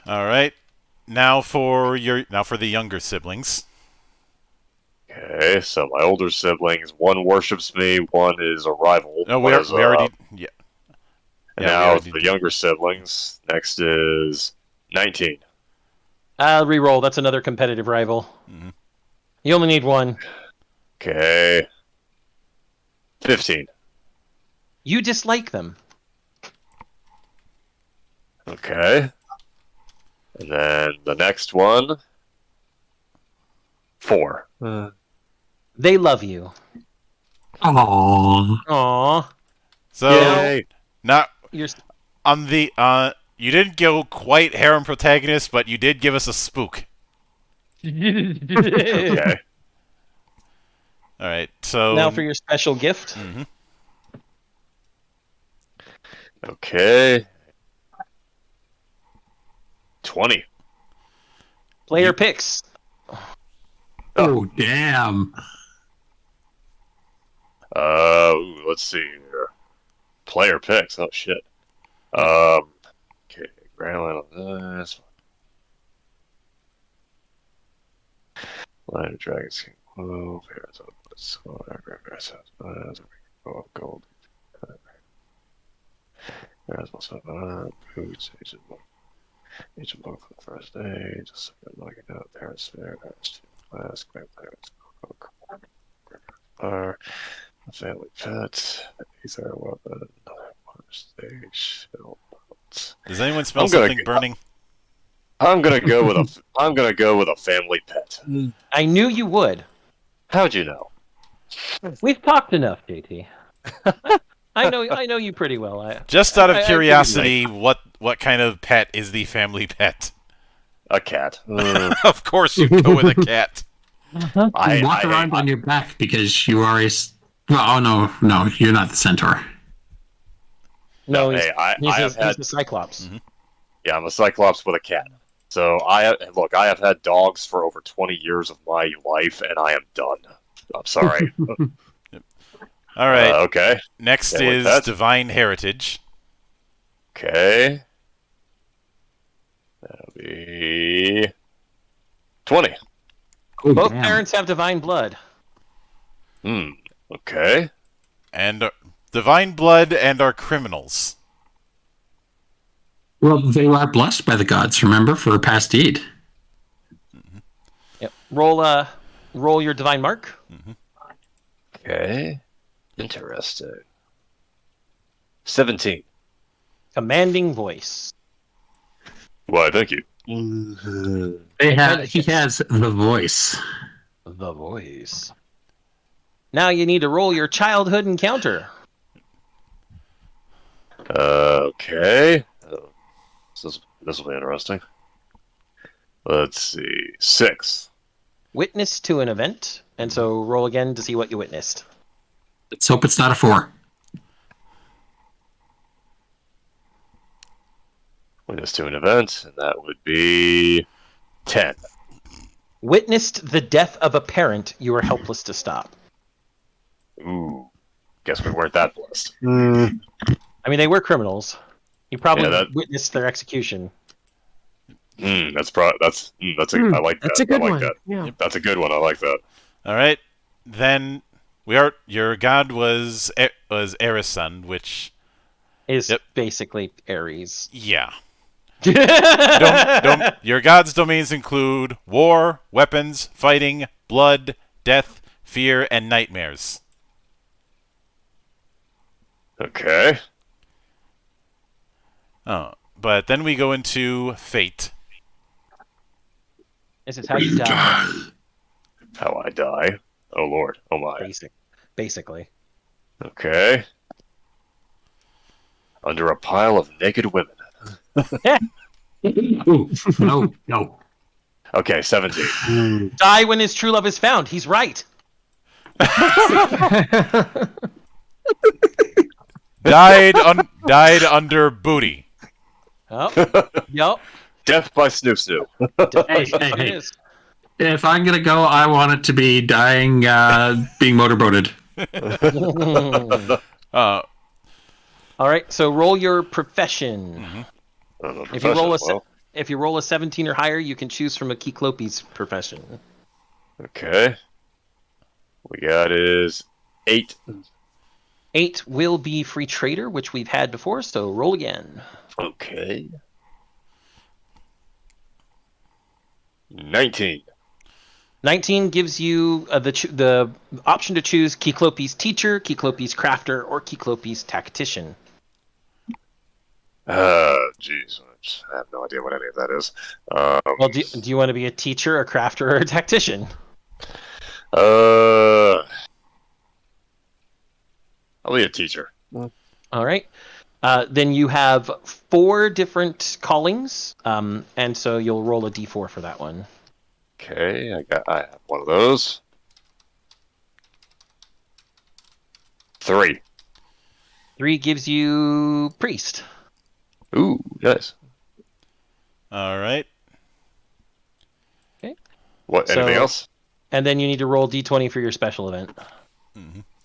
All right. Now for the younger siblings. Okay, so my older siblings, one worships me, one is a rival. No, one we is, already. Yeah. And Yeah, we now already the did. younger siblings. Next is 19. Reroll. That's another competitive rival. You only need one. Okay. 15. You dislike them. Okay. And then the next one. 4. They love you. Aww. Aww. So Yay. not You're on the you didn't go quite harem protagonist, but you did give us a spook. Okay. All right. So now for your special gift. Okay. 20. Player picks. Oh, damn. Let's see here. Player picks. Oh shit. Okay. Grand Line on this. Line of Dragons King. Whoa, Parents of Gold. There's also Boots, Agent Book for the first day, just looking out, Parents Fair, Parents Class, Grandparents, Bar, a family pet, Ether weapon, another stage, does anyone smell I'm gonna something burning? I'm gonna go with a family pet. I knew you would. How'd you know? We've talked enough, JT. I know you pretty well. Just out of I curiosity, what kind of pet is the family pet? A cat. Of course, you go with a cat. I Walk around on your back because you are a. Well, oh no, you're not the centaur. No, hey, he's the Cyclops. Yeah, I'm a Cyclops with a cat. So I have had dogs for over 20 years of my life, and I am done. I'm sorry. All right. Okay. Next Yeah, with is that. Divine Heritage. Okay. That'll be 20. Oh, Both damn. parents have divine blood. Okay. And divine blood and are criminals. Well, they are blessed by the gods, remember, for a past deed. Yep. Roll your divine mark. Okay. Interesting. 17. Commanding voice. Why, thank you. He has the voice. The voice. Now you need to roll your childhood encounter. Okay. This will be interesting. Let's see. 6. Witness to an event, and so roll again to see what you witnessed. Let's hope it's not a 4. Witness to an event, and that would be 10. Witnessed the death of a parent you were helpless to stop. Ooh. Guess we weren't that blessed. I mean, they were criminals. You probably Yeah, witnessed their execution. I like that. That's a good I like one. that. Yeah. That's a good one. I like that. All right. Then your god was Erisun, which Is basically Ares. yeah. Your god's domains include war, weapons, fighting, blood, death, fear, and nightmares. Okay. Oh, but then we go into fate. This is how you die. How I die. Oh, Lord. Oh, my. Basically. Okay. Under a pile of naked women. Ooh, no. Okay, 17. Die when his true love is found. He's right. Died under booty. Oh, yep. Death by Snoop Snoop. Hey. It is. If I'm gonna go, I want it to be dying, being motorboated. Uh, All right, so roll your profession. If you roll if you roll a 17 or higher, you can choose from a Kyklopes profession. Okay. We got is 8. 8 will be free trader, which we've had before, so roll again. Okay. 19. 19 gives you the option to choose Kyklopes teacher, Kyklopes crafter, or Kyklopes tactician. Jeez. I have no idea what any of that is. Well, do you want to be a teacher, a crafter, or a tactician? I'll be a teacher. All right. Then you have 4 different callings, and so you'll roll a d4 for that one. Okay, I have one of those. 3. 3 gives you priest. Ooh, nice. all right. Okay. What? Anything So- else? And then you need to roll d20 for your special event.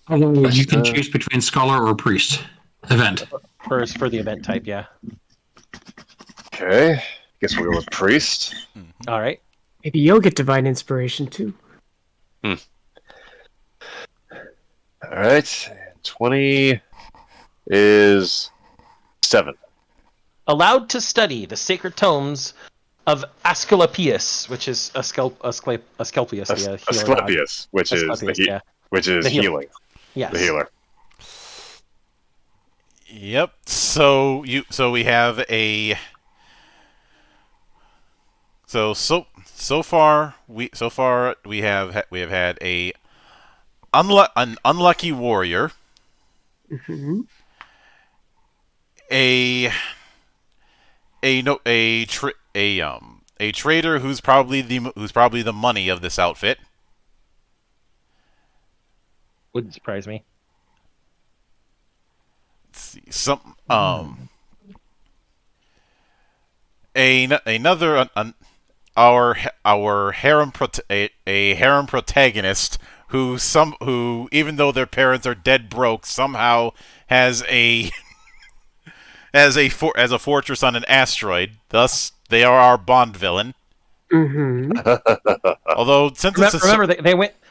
Although you can choose between scholar or priest event. For the event type, yeah. Okay. Guess we'll go with priest. All right. Maybe you'll get divine inspiration too. All right. 20 is 7. Allowed to study the sacred tomes of Asclepius, which is Asclepius, the healer god. Asclepius, which is Asclepius, yeah. the healer. healing. Yes. The healer. Yep. So we have a so far we have had an unlucky warrior, a trader who's probably the money of this outfit. Wouldn't surprise me. Let's see, another our harem harem protagonist who even though their parents are dead broke somehow has a as a fortress on an asteroid. Thus, they are our Bond villain. Mm-hmm. Although since it's a Remember,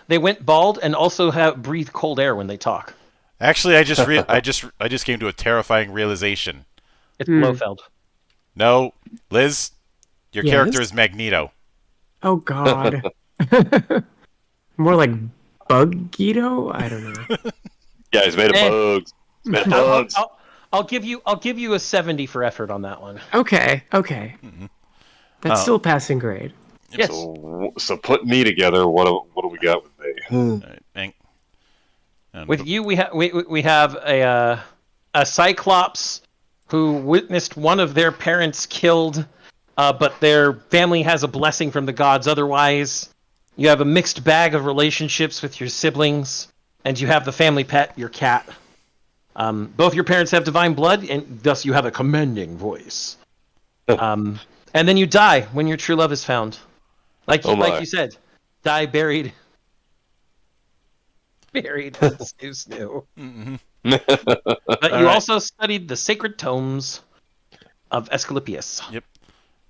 they went bald and also have breathe cold air when they talk. actually, I just came to a terrifying realization. It's Blofeld. No, Liz, your Yes? character is Magneto. Oh God. More like Bug-Guido? I don't know. Yeah, he's made of bugs. He's made of bugs. I'll give you a 70 for effort on that one. Okay. That's Oh. still passing grade. Yes. So put me together. What do we got with me? All right, and With you, we have a Cyclops who witnessed one of their parents killed, but their family has a blessing from the gods otherwise. You have a mixed bag of relationships with your siblings, and you have the family pet, your cat. Both your parents have divine blood, and thus you have a commanding voice. And then you die when your true love is found. Like you said, die buried. Buried in snoo. But you also studied the sacred tomes of Asclepius. Yep.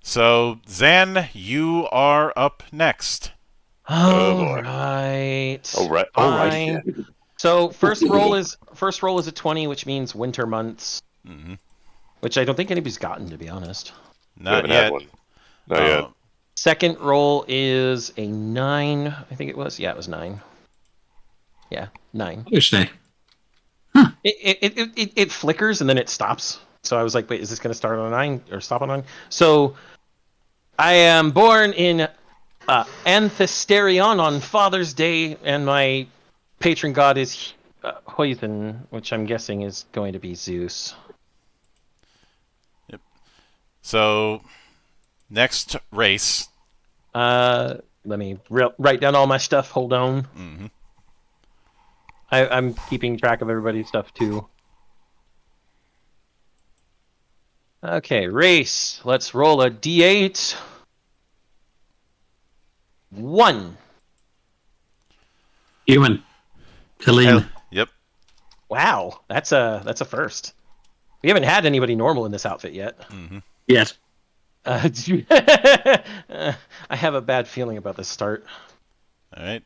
So Zan, you are up next. All right. All right. Fine. So first roll is a 20, which means winter months. Which I don't think anybody's gotten, to be honest. Not haven't yet. had one. Not yet. Second roll is a 9. I think it was. Yeah, it was 9. Yeah, 9. Thursday. It flickers and then it stops. So I was like, wait, is this going to start on a 9 or stop on a 9? So I am born in Anthesterion on Father's Day, and my patron god is Hoythen, which I'm guessing is going to be Zeus. Yep. So next race. Let me write down all my stuff. Hold on. Mm-hmm. I'm keeping track of everybody's stuff too. Okay, race. Let's roll a d8. 1. Human. Helene. Yep. Wow, that's a first. We haven't had anybody normal in this outfit yet. Yes. I have a bad feeling about this start. All right.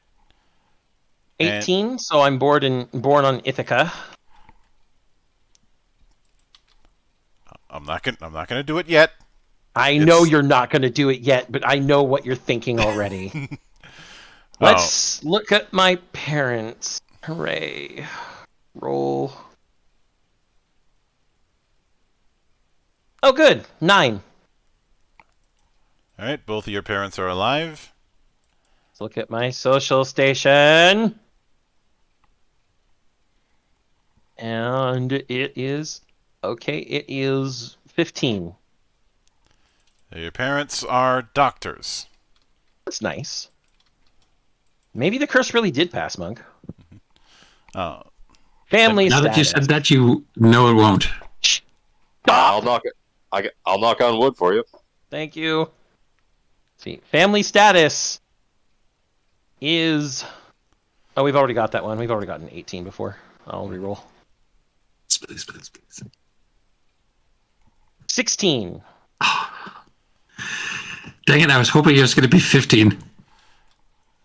18, so I'm born on Ithaca. I'm not gonna do it yet. I know you're not going to do it yet, but I know what you're thinking already. Let's look at my parents. Hooray. Roll. Oh, good. 9. All right. Both of your parents are alive. Let's look at my social station. And it is... Okay, it is 15. Your parents are doctors. That's nice. Maybe the curse really did pass, Monk. Oh. Family Now status. that you said that, you know it won't. I'll knock on wood for you. Thank you. Let's see, family status is... Oh, we've already got that one. We've already gotten 18 before. I'll reroll. Please. 16. Dang it, I was hoping it was going to be 15.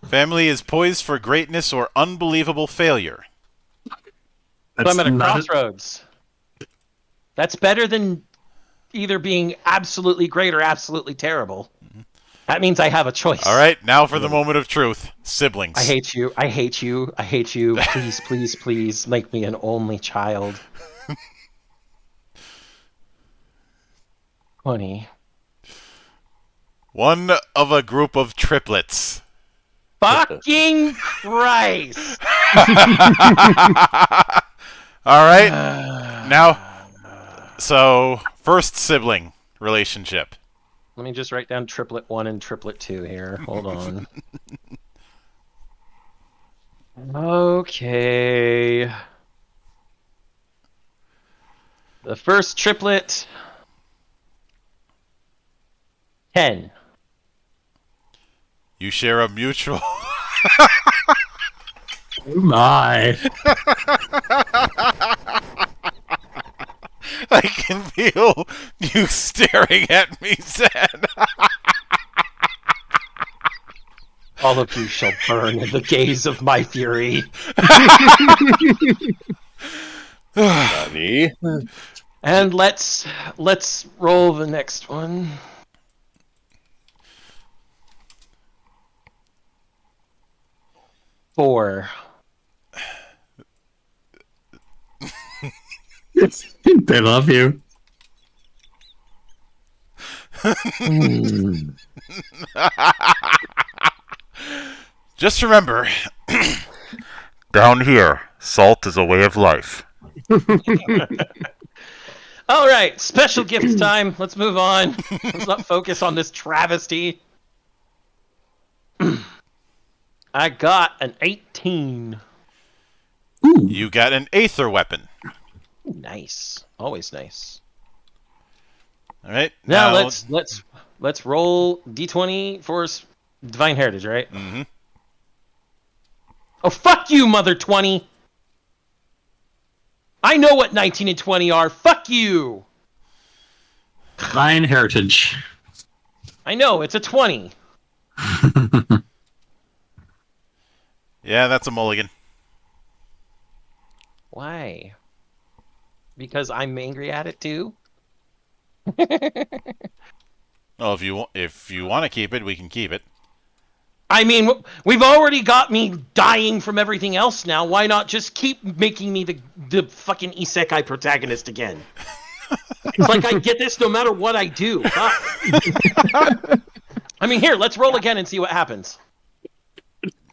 Family is poised for greatness or unbelievable failure. So I'm at a not crossroads. That's better than either being absolutely great or absolutely terrible. That means I have a choice. All right. Now for the moment of truth. Siblings. I hate you. I hate you. I hate you. Please, please, please make me an only child. 20. One of a group of triplets. Fucking Christ! All right. Now, so first sibling relationship. Let me just write down triplet 1 and triplet 2 here. Hold on. Okay. The first triplet. 10. You share a mutual. Oh my. I can feel you staring at me, Zan. All of you shall burn in the gaze of my fury. Nani? And let's roll the next one. Four. They love you. Just remember, down here, salt is a way of life. All right, special gift time. Let's move on. Let's not focus on this travesty. I got an 18. Ooh. You got an aether weapon. Nice. Always nice. All right. Now let's roll d20 for divine heritage, right? Mm-hmm. Oh, fuck you, mother 20. I know what 19 and 20 are. Fuck you. Divine heritage. I know, it's a 20. Yeah, that's a mulligan. Why? Because I'm angry at it too? Oh, if you want to keep it, we can keep it. I mean, we've already got me dying from everything else now. Why not just keep making me the fucking isekai protagonist again? It's like I get this no matter what I do. I mean, here, let's roll again and see what happens.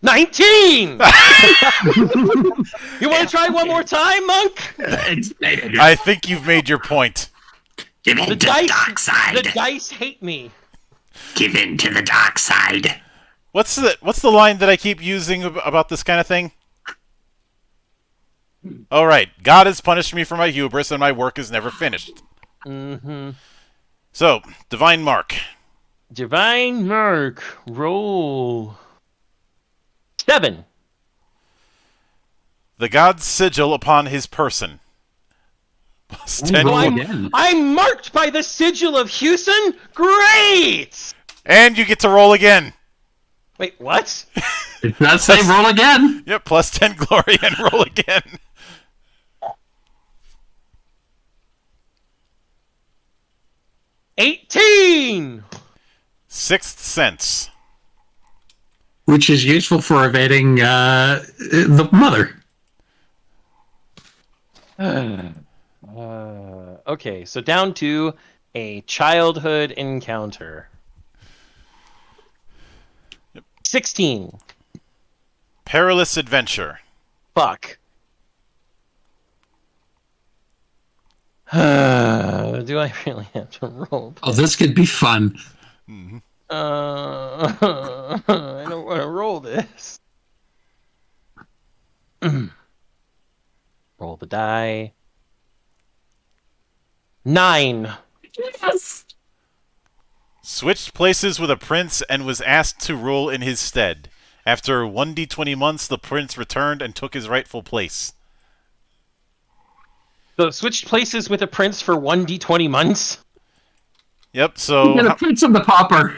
19! You want to try one more time, Monk? I think you've made your point. Give in The to the dark side. The dice hate me. Give in to the dark side. What's the line that I keep using about this kind of thing? All right, God has punished me for my hubris, and my work is never finished. Mm-hmm. So, divine mark. Divine Mark. Roll. 7. The god's sigil upon his person. Plus 10. So again. I'm marked by the sigil of Houston? Great! And you get to roll again. Wait, what? It does say roll again. Yep, plus 10 glory and roll again. $18! Sixth sense. Which is useful for evading the mother. Okay, so down to a childhood encounter. 16. Perilous adventure. Fuck. Do I really have to roll? Oh, this could be fun. I don't want to roll this. Roll the die. 9. Yes. Switched places with a prince and was asked to rule in his stead. After 1d20 months, the prince returned and took his rightful place. So switched places with a prince for 1d20 months? Yep, so You're the prince of the pauper.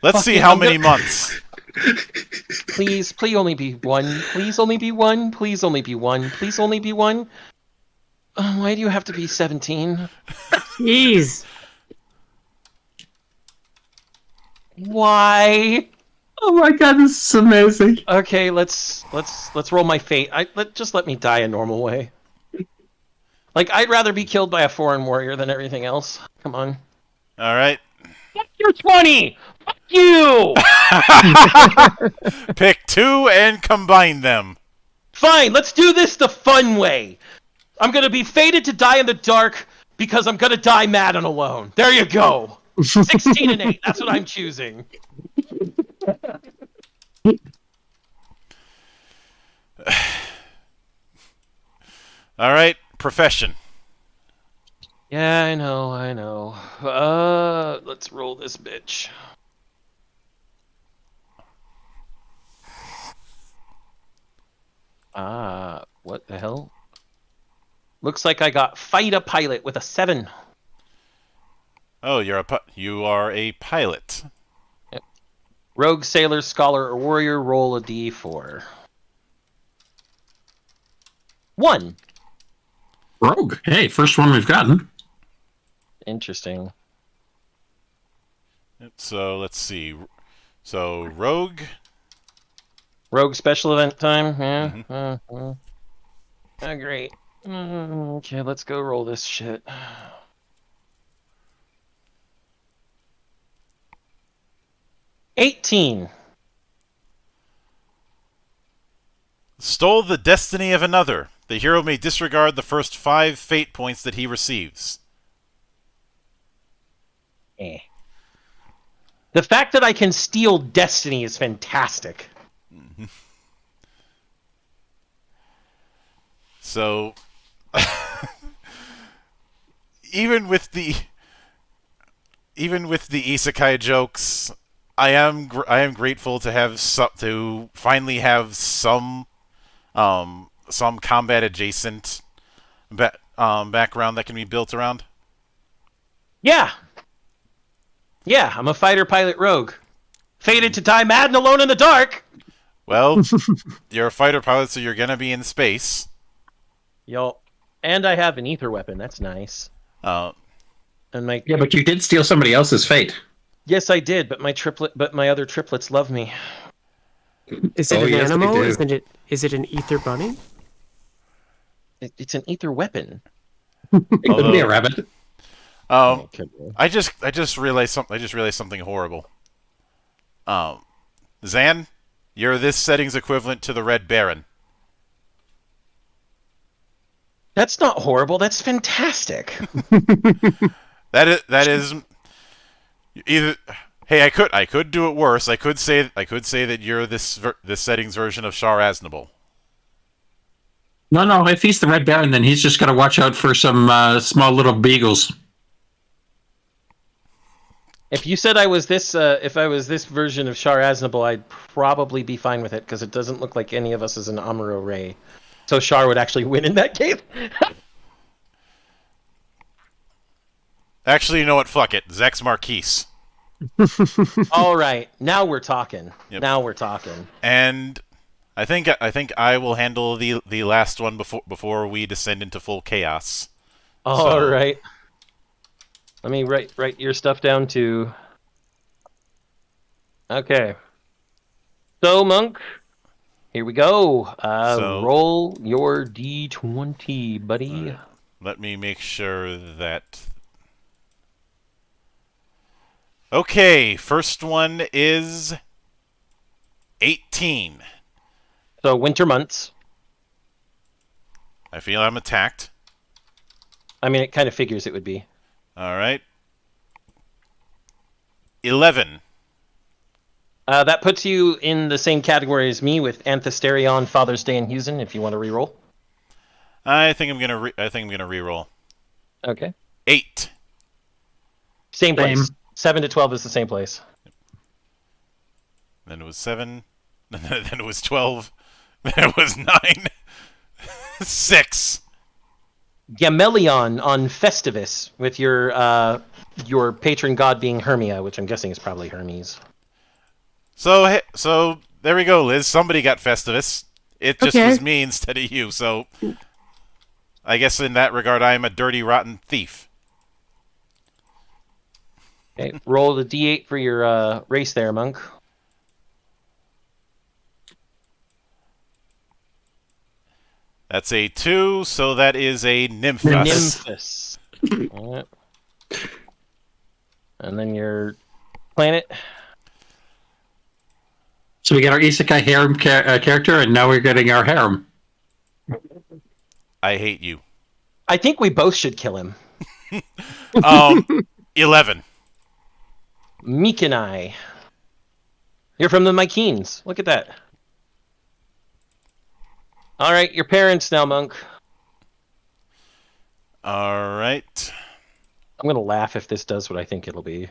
let's see how many months. Please only be 1. Please only be 1. Please only be 1. Please only be 1. Why do you have to be 17? Jeez. Why? Oh my god, this is amazing. Okay, let's roll my fate. Just let me die a normal way. Like, I'd rather be killed by a foreign warrior than everything else. Come on. All right. Fuck your 20! Fuck you! Pick 2 and combine them. Fine, let's do this the fun way. I'm gonna be fated to die in the dark because I'm gonna die mad and alone. There you go. 16 and 8, that's what I'm choosing. All right, profession. Yeah, I know. Let's roll this bitch. What the hell? Looks like I got fight a pilot with a 7. Oh, you are a pilot. Rogue, sailor, scholar, or warrior, roll a d4. 1. Rogue. Hey, first one we've gotten. Interesting. So let's see. So Rogue. Rogue special event time. Yeah. Oh, great. Okay, let's go roll this shit. $18. Stole the destiny of another. The hero may disregard the first 5 fate points that he receives. Eh. The fact that I can steal destiny is fantastic. So, even with the isekai jokes, I am grateful to have to finally have some combat adjacent background that can be built around. Yeah. Yeah, I'm a fighter pilot rogue. Fated to die mad and alone in the dark. Well, you're a fighter pilot, so you're gonna be in space. Yo, and I have an ether weapon. That's nice. Uh, And my Yeah, but you did steal somebody else's fate. yes, I did, but my other triplets love me. Is it Oh, an yes, they animal? do. Is it an ether bunny? It's an ether weappan. It couldn't be a Although- rabbit. I just realized something horrible. Zan, you're this setting's equivalent to the Red Baron. That's not horrible. That's fantastic. That is either. Hey, I could do it worse. I could say that you're this setting's version of Shar Aznable. No. If he's the Red Baron, then he's just got to watch out for some small little beagles. If you said I was this, if I was this version of Shar Aznable, I'd probably be fine with it because it doesn't look like any of us is an Amuro Ray. So Shar would actually win in that game. Actually, you know what? Fuck it. Zex Marquise. All right, now we're talking. Yep. Now we're talking. And I think I will handle the last one before we descend into full chaos. All right. Let me write your stuff down too. Okay. So, Monk, here we go. Roll your d20, buddy. Let me make sure that. Okay, first one is 18. So, winter months. I feel I'm attacked. I mean, it kind of figures it would be. All right. 11. That puts you in the same category as me with Anthesterion, Father's Day, and Husen. If you want to reroll. I think I'm gonna reroll. Okay. 8. Same place. 7 to 12 is the same place. Then it was 7. Then it was 12. Then it was 9. 6. Gamelion on Festivus with your patron god being Hermia, which I'm guessing is probably Hermes. So there we go, Liz. Somebody got Festivus. It just Okay. was me instead of you. So I guess in that regard, I am a dirty, rotten thief. Okay, roll the d8 for your race there, Monk. That's a 2, so that is a Nymphus. Nymphus. Alright. And then your planet. So we get our Isekai harem character, and now we're getting our harem. I hate you. I think we both should kill him. 11. Mikanai. You're from the Mykeens. Look at that. All right, your parents now, Monk. All right. I'm gonna laugh if this does what I think it'll be.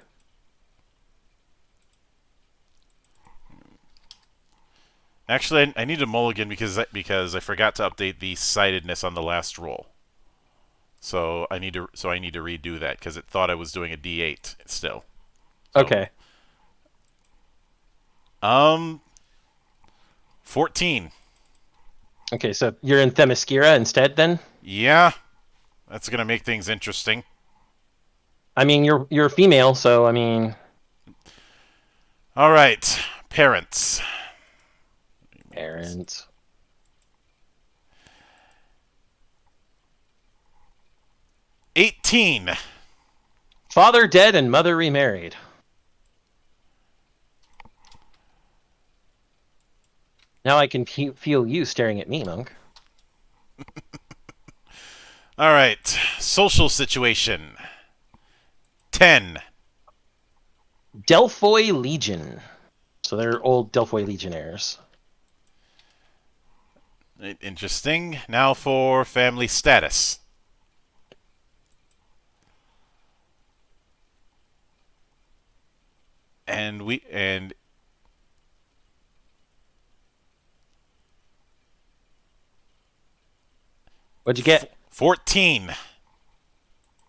Actually, I need a mulligan because I forgot to update the sightedness on the last roll. So I need to redo that because it thought I was doing a D8 still. So, Okay. 14. Okay, so you're in Themyscira instead, then? Yeah, that's gonna make things interesting. I mean, you're female, so I mean, All right, parents. parents. 18. Father dead and mother remarried. Now I can feel you staring at me, Monk. All right, social situation. 10. Delphoi Legion. So they're old Delphoi Legionnaires. Interesting. Now for family status. And What'd you get? 14.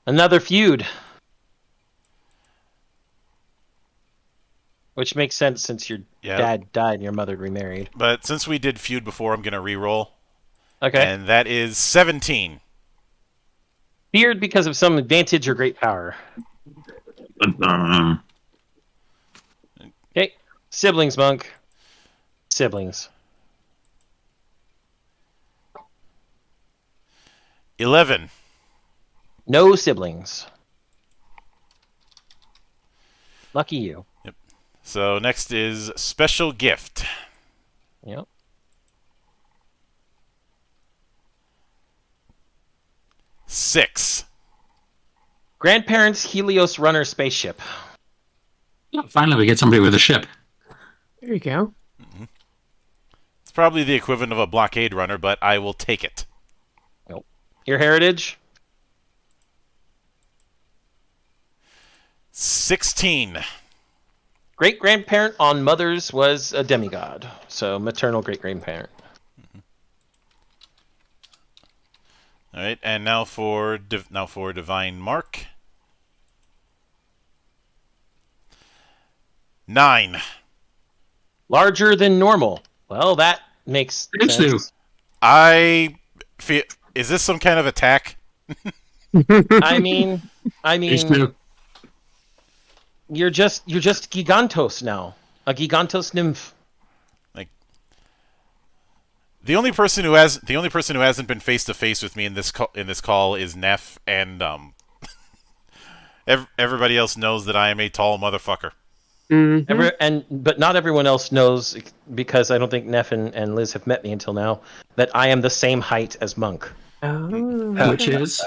Another feud. Which makes sense since your dad died and your mother remarried. But since we did feud before, I'm gonna re-roll. Okay. And that is 17. Feared because of some advantage or great power. Okay. Siblings, Monk. Siblings. 11. No siblings. Lucky you. So next is special gift. Yep. 6. Grandparents Helios Runner spaceship. Finally, we get somebody with a ship. There you go. It's probably the equivalent of a blockade runner, but I will take it. Nope. Your heritage? 16. Great grandparent on mother's was a demigod, so maternal great grandparent. All right, and now for divine mark. 9. Larger than normal. Well, that makes sense. I feel. Is this some kind of attack? I mean, you're just Gigantos now, a Gigantos nymph. Like the only person who hasn't been face to face with me in this call is Neff, and everybody else knows that I am a tall motherfucker. Mm-hmm. But not everyone else knows, because I don't think Neff and Liz have met me until now, that I am the same height as Monk. Oh, Which is?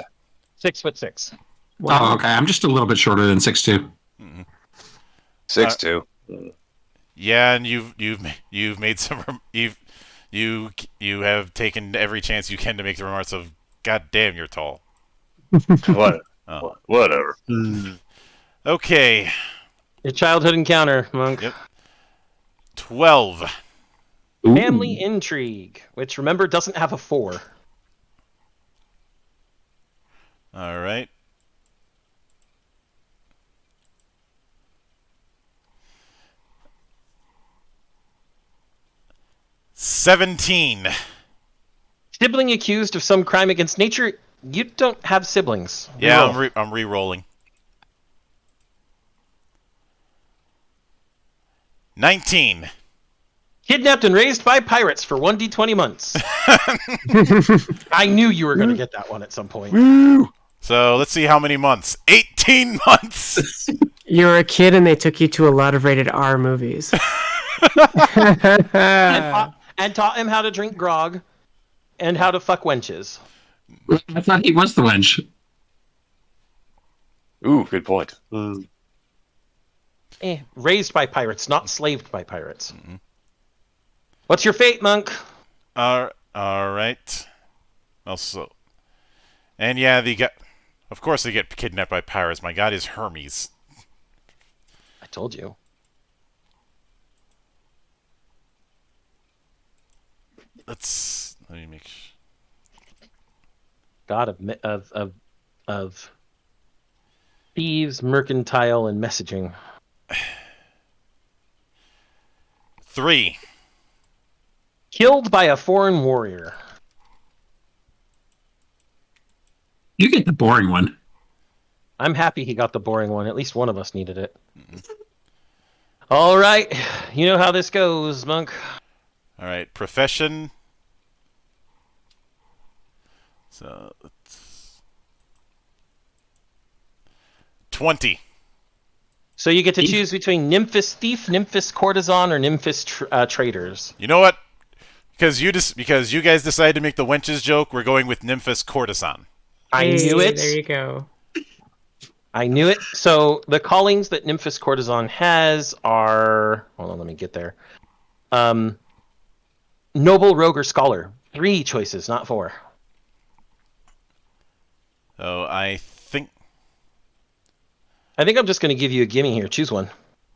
6'6". Oh, okay. I'm just a little bit shorter than 6'2". 6'2". Yeah, and you've made some you have taken every chance you can to make the remarks of "God damn, you're tall." What? Oh. Whatever. Okay. Your childhood encounter, Monk. Yep. 12. Family intrigue, which remember doesn't have a 4. All right. $17. Sibling accused of some crime against nature. You don't have siblings. Yeah, Reroll. I'm re-rolling. 19. Kidnapped and raised by pirates for 1d20 months. I knew you were going to get that one at some point. So let's see how many months. 18 months. you were a kid and they took you to a lot of rated R movies. And taught him how to drink grog and how to fuck wenches. I thought he was the wench. Ooh, good point. Raised by pirates, not slaved by pirates. Mm-hmm. What's your fate, Monk? All right. Also, and yeah, of course they get kidnapped by pirates. My god is Hermes. I told you. Let me make sure. God of thieves, mercantile, and messaging. 3. Killed by a foreign warrior. You get the boring one. I'm happy he got the boring one. At least one of us needed it. All right. You know how this goes, Monk. All right, profession. So, it's 20. So you get to choose between Nymphis Thief, Nymphis Courtesan, or Nymphis Traders. You know what? Because you guys decided to make the wenches joke, we're going with Nymphis Courtesan. I knew it. There you go. I knew it. So the callings that Nymphis Courtesan has are... Hold on, let me get there. Noble, Rogue, or Scholar. 3 choices, not 4. So I think I'm just going to give you a gimme here. Choose one.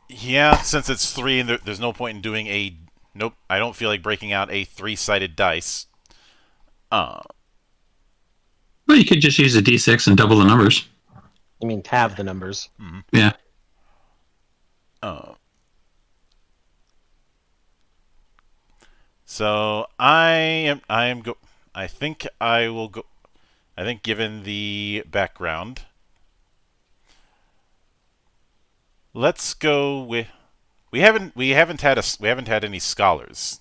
yeah, since it's 3 and there's no point in doing a nope. I don't feel like breaking out a 3-sided dice. Well, you could just use a D6 and double the numbers. I mean, have the numbers. Yeah. So I think I will go. I think given the background, let's go with. We haven't had any scholars.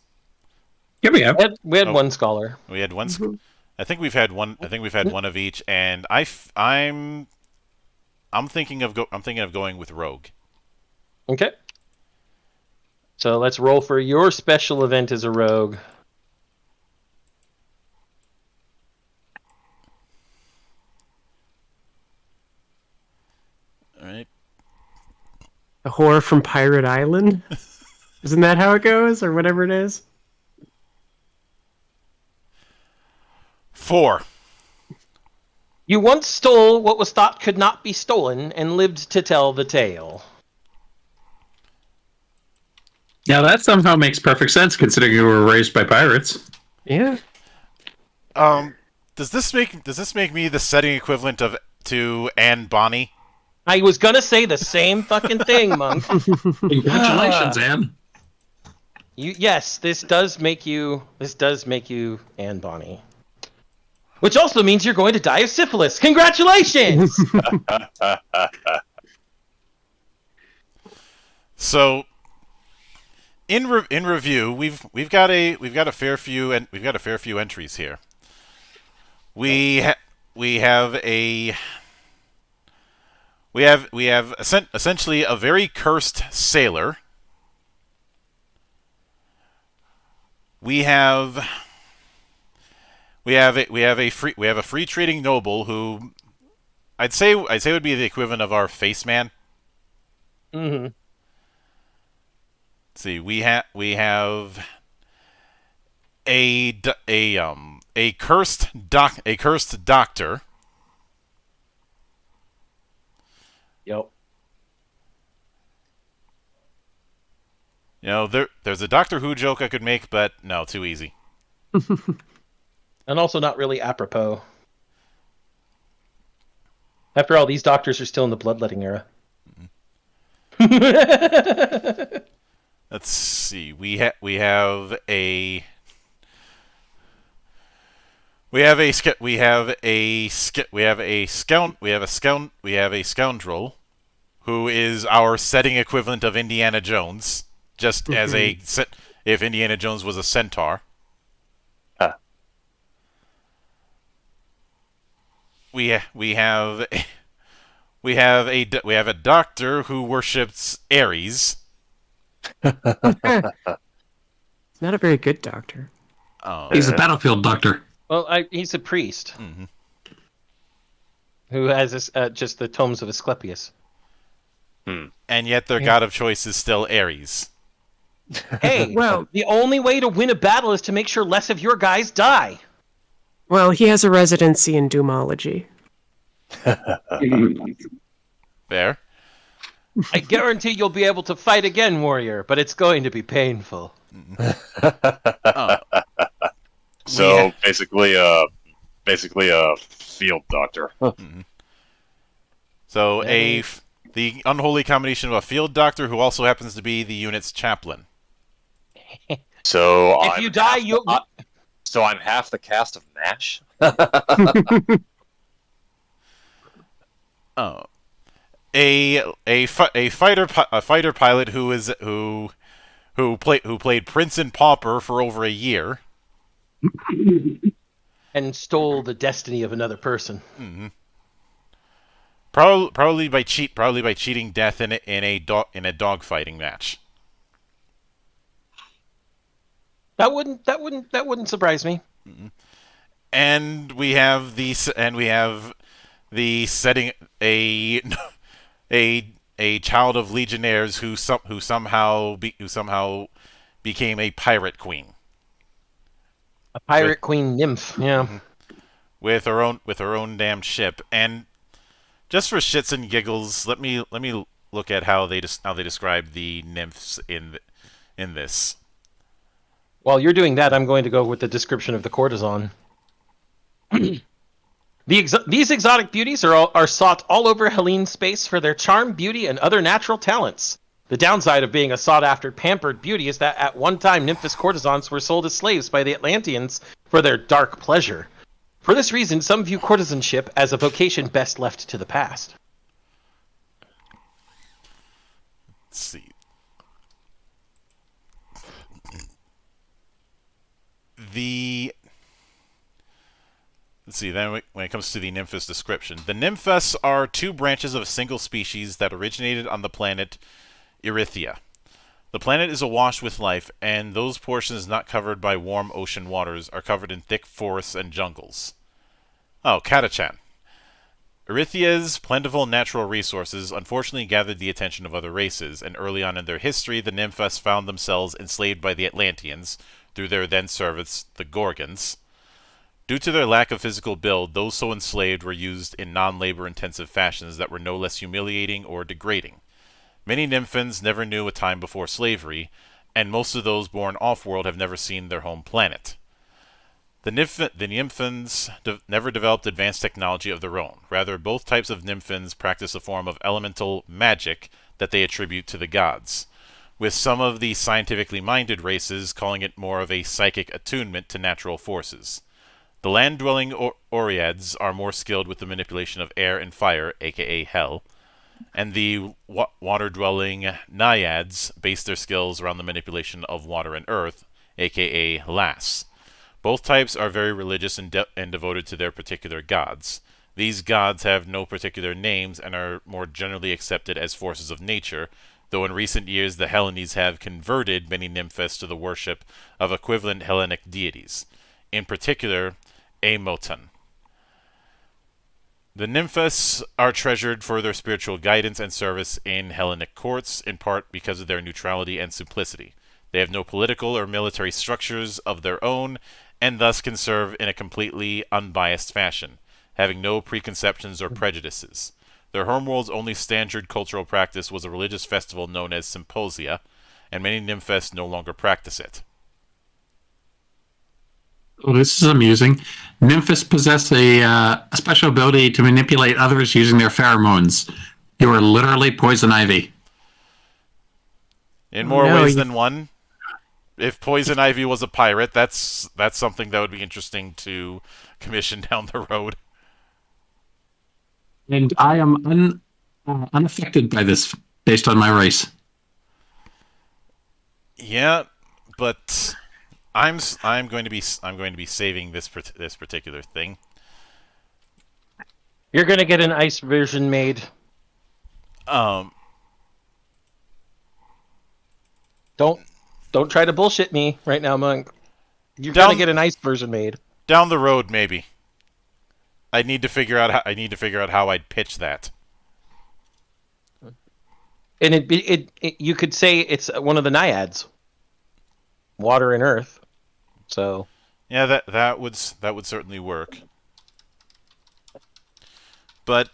Yeah, we have. We had one Scholar. We had one. I think we've had one. I think we've had one of each, and I'm thinking of going with Rogue. Okay. So let's roll for your special event as a rogue. All right. A whore from Pirate Island? Isn't that how it goes, or whatever it is? 4. You once stole what was thought could not be stolen and lived to tell the tale. Now that somehow makes perfect sense considering you were raised by pirates. Yeah. Does this make me the setting equivalent to Anne Bonny? I was gonna say the same fucking thing, Monk. Congratulations, Anne. Yes, this does make you Anne Bonny. Which also means you're going to die of syphilis. Congratulations! So, in review, we've got a fair few entries here. We have essentially a very cursed sailor. We have a free trading noble who I'd say would be the equivalent of our face man. Mm-hmm. Let's see, we have a cursed doctor. Yep. You know, there's a Doctor Who joke I could make, but no, too easy. And also not really apropos. After all, these doctors are still in the bloodletting era. Let's see. We have a scoundrel who is our setting equivalent of Indiana Jones, just as if Indiana Jones was a centaur. We have a doctor who worships Ares. Not a very good doctor. He's a battlefield doctor. Well, he's a priest who has this, just the tomes of Asclepius. And yet their god of choice is still Ares. Hey, well, the only way to win a battle is to make sure less of your guys die. Well, he has a residency in Doomology. Fair. I guarantee you'll be able to fight again, warrior, but it's going to be painful. So basically a field doctor. So the unholy combination of a field doctor who also happens to be the unit's chaplain. So If you die, you. So I'm half the cast of MASH. Oh, a fighter pilot who played Prince and Pauper for over a year. And stole the destiny of another person. Mm-hmm. Probably by cheating death in a dogfighting match. That wouldn't surprise me. Mm-hmm. And we have the setting a child of legionnaires who somehow became a pirate queen. A pirate queen nymph, yeah. Mm-hmm. With her own damn ship. And just for shits and giggles, let me look at how they describe the nymphs in this. While you're doing that, I'm going to go with the description of the courtesan. These exotic beauties are sought all over Hellene space for their charm, beauty, and other natural talents. The downside of being a sought-after, pampered beauty is that at one time nymphous courtesans were sold as slaves by the Atlanteans for their dark pleasure. For this reason, some view courtesanship as a vocation best left to the past. Let's see. Then when it comes to the nymphous description. The nymphas are two branches of a single species that originated on the planet Erythea. The planet is awash with life, and those portions not covered by warm ocean waters are covered in thick forests and jungles. Oh, Katachan. Erythea's plentiful natural resources unfortunately gathered the attention of other races, and early on in their history, the nymphas found themselves enslaved by the Atlanteans through their then servants, the Gorgons. Due to their lack of physical build, those so enslaved were used in non-labor-intensive fashions that were no less humiliating or degrading. Many nymphins never knew a time before slavery, and most of those born off-world have never seen their home planet. The nymphins never developed advanced technology of their own. Rather, both types of nymphins practice a form of elemental magic that they attribute to the gods, with some of the scientifically minded races calling it more of a psychic attunement to natural forces. The land-dwelling Oreads are more skilled with the manipulation of air and fire, aka hell, and the water-dwelling Naiads base their skills around the manipulation of water and earth, aka Lass. Both types are very religious and devoted to their particular gods. These gods have no particular names and are more generally accepted as forces of nature, though in recent years the Hellenes have converted many nymphas to the worship of equivalent Hellenic deities, in particular Amoton. The nymphas are treasured for their spiritual guidance and service in Hellenic courts, in part because of their neutrality and simplicity. They have no political or military structures of their own, and thus can serve in a completely unbiased fashion, having no preconceptions or prejudices. Their homeworld's only standard cultural practice was a religious festival known as Symposia, and many nymphas no longer practice it. Well, this is amusing. Nymphs possess a special ability to manipulate others using their pheromones. You are literally poison ivy. In more ways than one. If Poison Ivy was a pirate, that's something that would be interesting to commission down the road. And I am unaffected by this based on my race. Yeah, but I'm going to be saving this particular thing. You're going to get an ice version made. Don't try to bullshit me right now, Monk. You're going to get an ice version made. Down the road, maybe. I need to figure out how I'd pitch that. And you could say it's one of the naiads, water and earth. So yeah, that would certainly work. But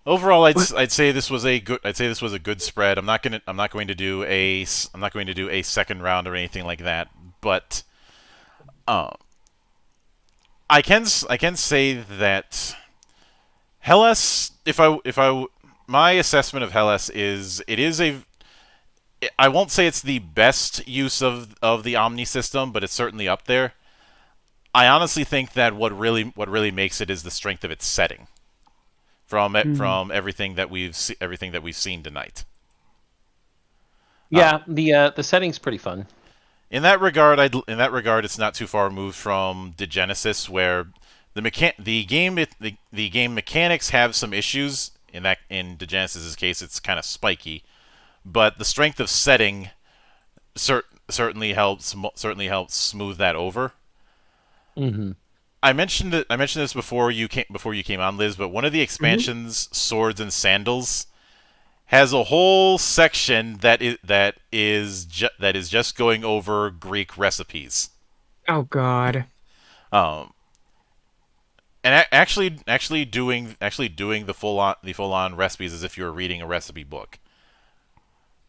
overall, I'd say this was a good spread. I'm not going to do a second round or anything like that. But I can say that Hellas, my assessment of Hellas is it is I won't say it's the best use of the Omni system, but it's certainly up there. I honestly think that what really makes it is the strength of its setting from everything that we've seen tonight. Yeah, the setting's pretty fun. In that regard, it's not too far removed from Degenesis, where the game mechanics have some issues. In Degenesis' case, it's kind of spiky, but the strength of setting certainly helps smooth that over. Mm-hmm. I mentioned this before you came on, Liz, but one of the expansions, Swords and Sandals, has a whole section that is just going over Greek recipes. Oh God. And actually doing the full on recipes as if you were reading a recipe book,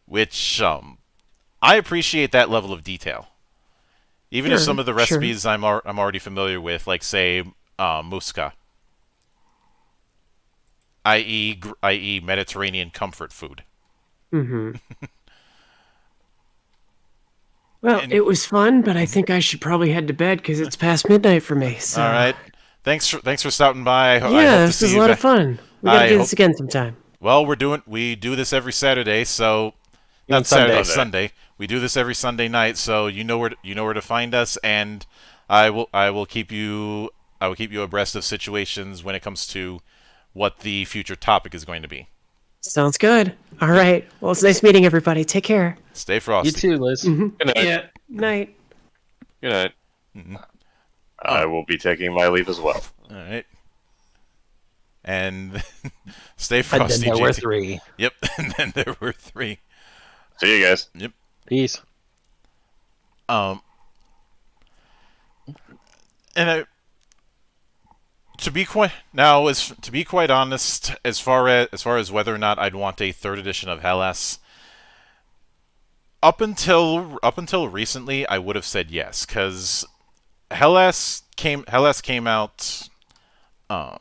which I appreciate that level of detail. Even if some of the recipes I'm already familiar with, like say muska, i.e. Mediterranean comfort food. Mm-hmm. Well, it was fun, but I think I should probably head to bed because it's past midnight for me. So. All right. Thanks for stopping by. I hope this to was see a lot you of fun. We gotta do this again sometime. Well, we do this every Saturday, so not Saturday, Sunday. We do this every Sunday night, so you know where to find us, and I will keep you abreast of situations when it comes to what the future topic is going to be. Sounds good. All right. Well, it's nice meeting everybody. Take care. Stay frosty. You too, Liz. Mm-hmm. Good night. Yeah. Night. Good night. Mm-hmm. I will be taking my leave as well. All right. And stay frosty. And then there were 3. Yep. And then there were 3. See you guys. Yep. Peace. And to be quite honest, as far as whether or not I'd want a 3rd edition of Hellas, up until recently, I would have said yes, because Hellas came out. I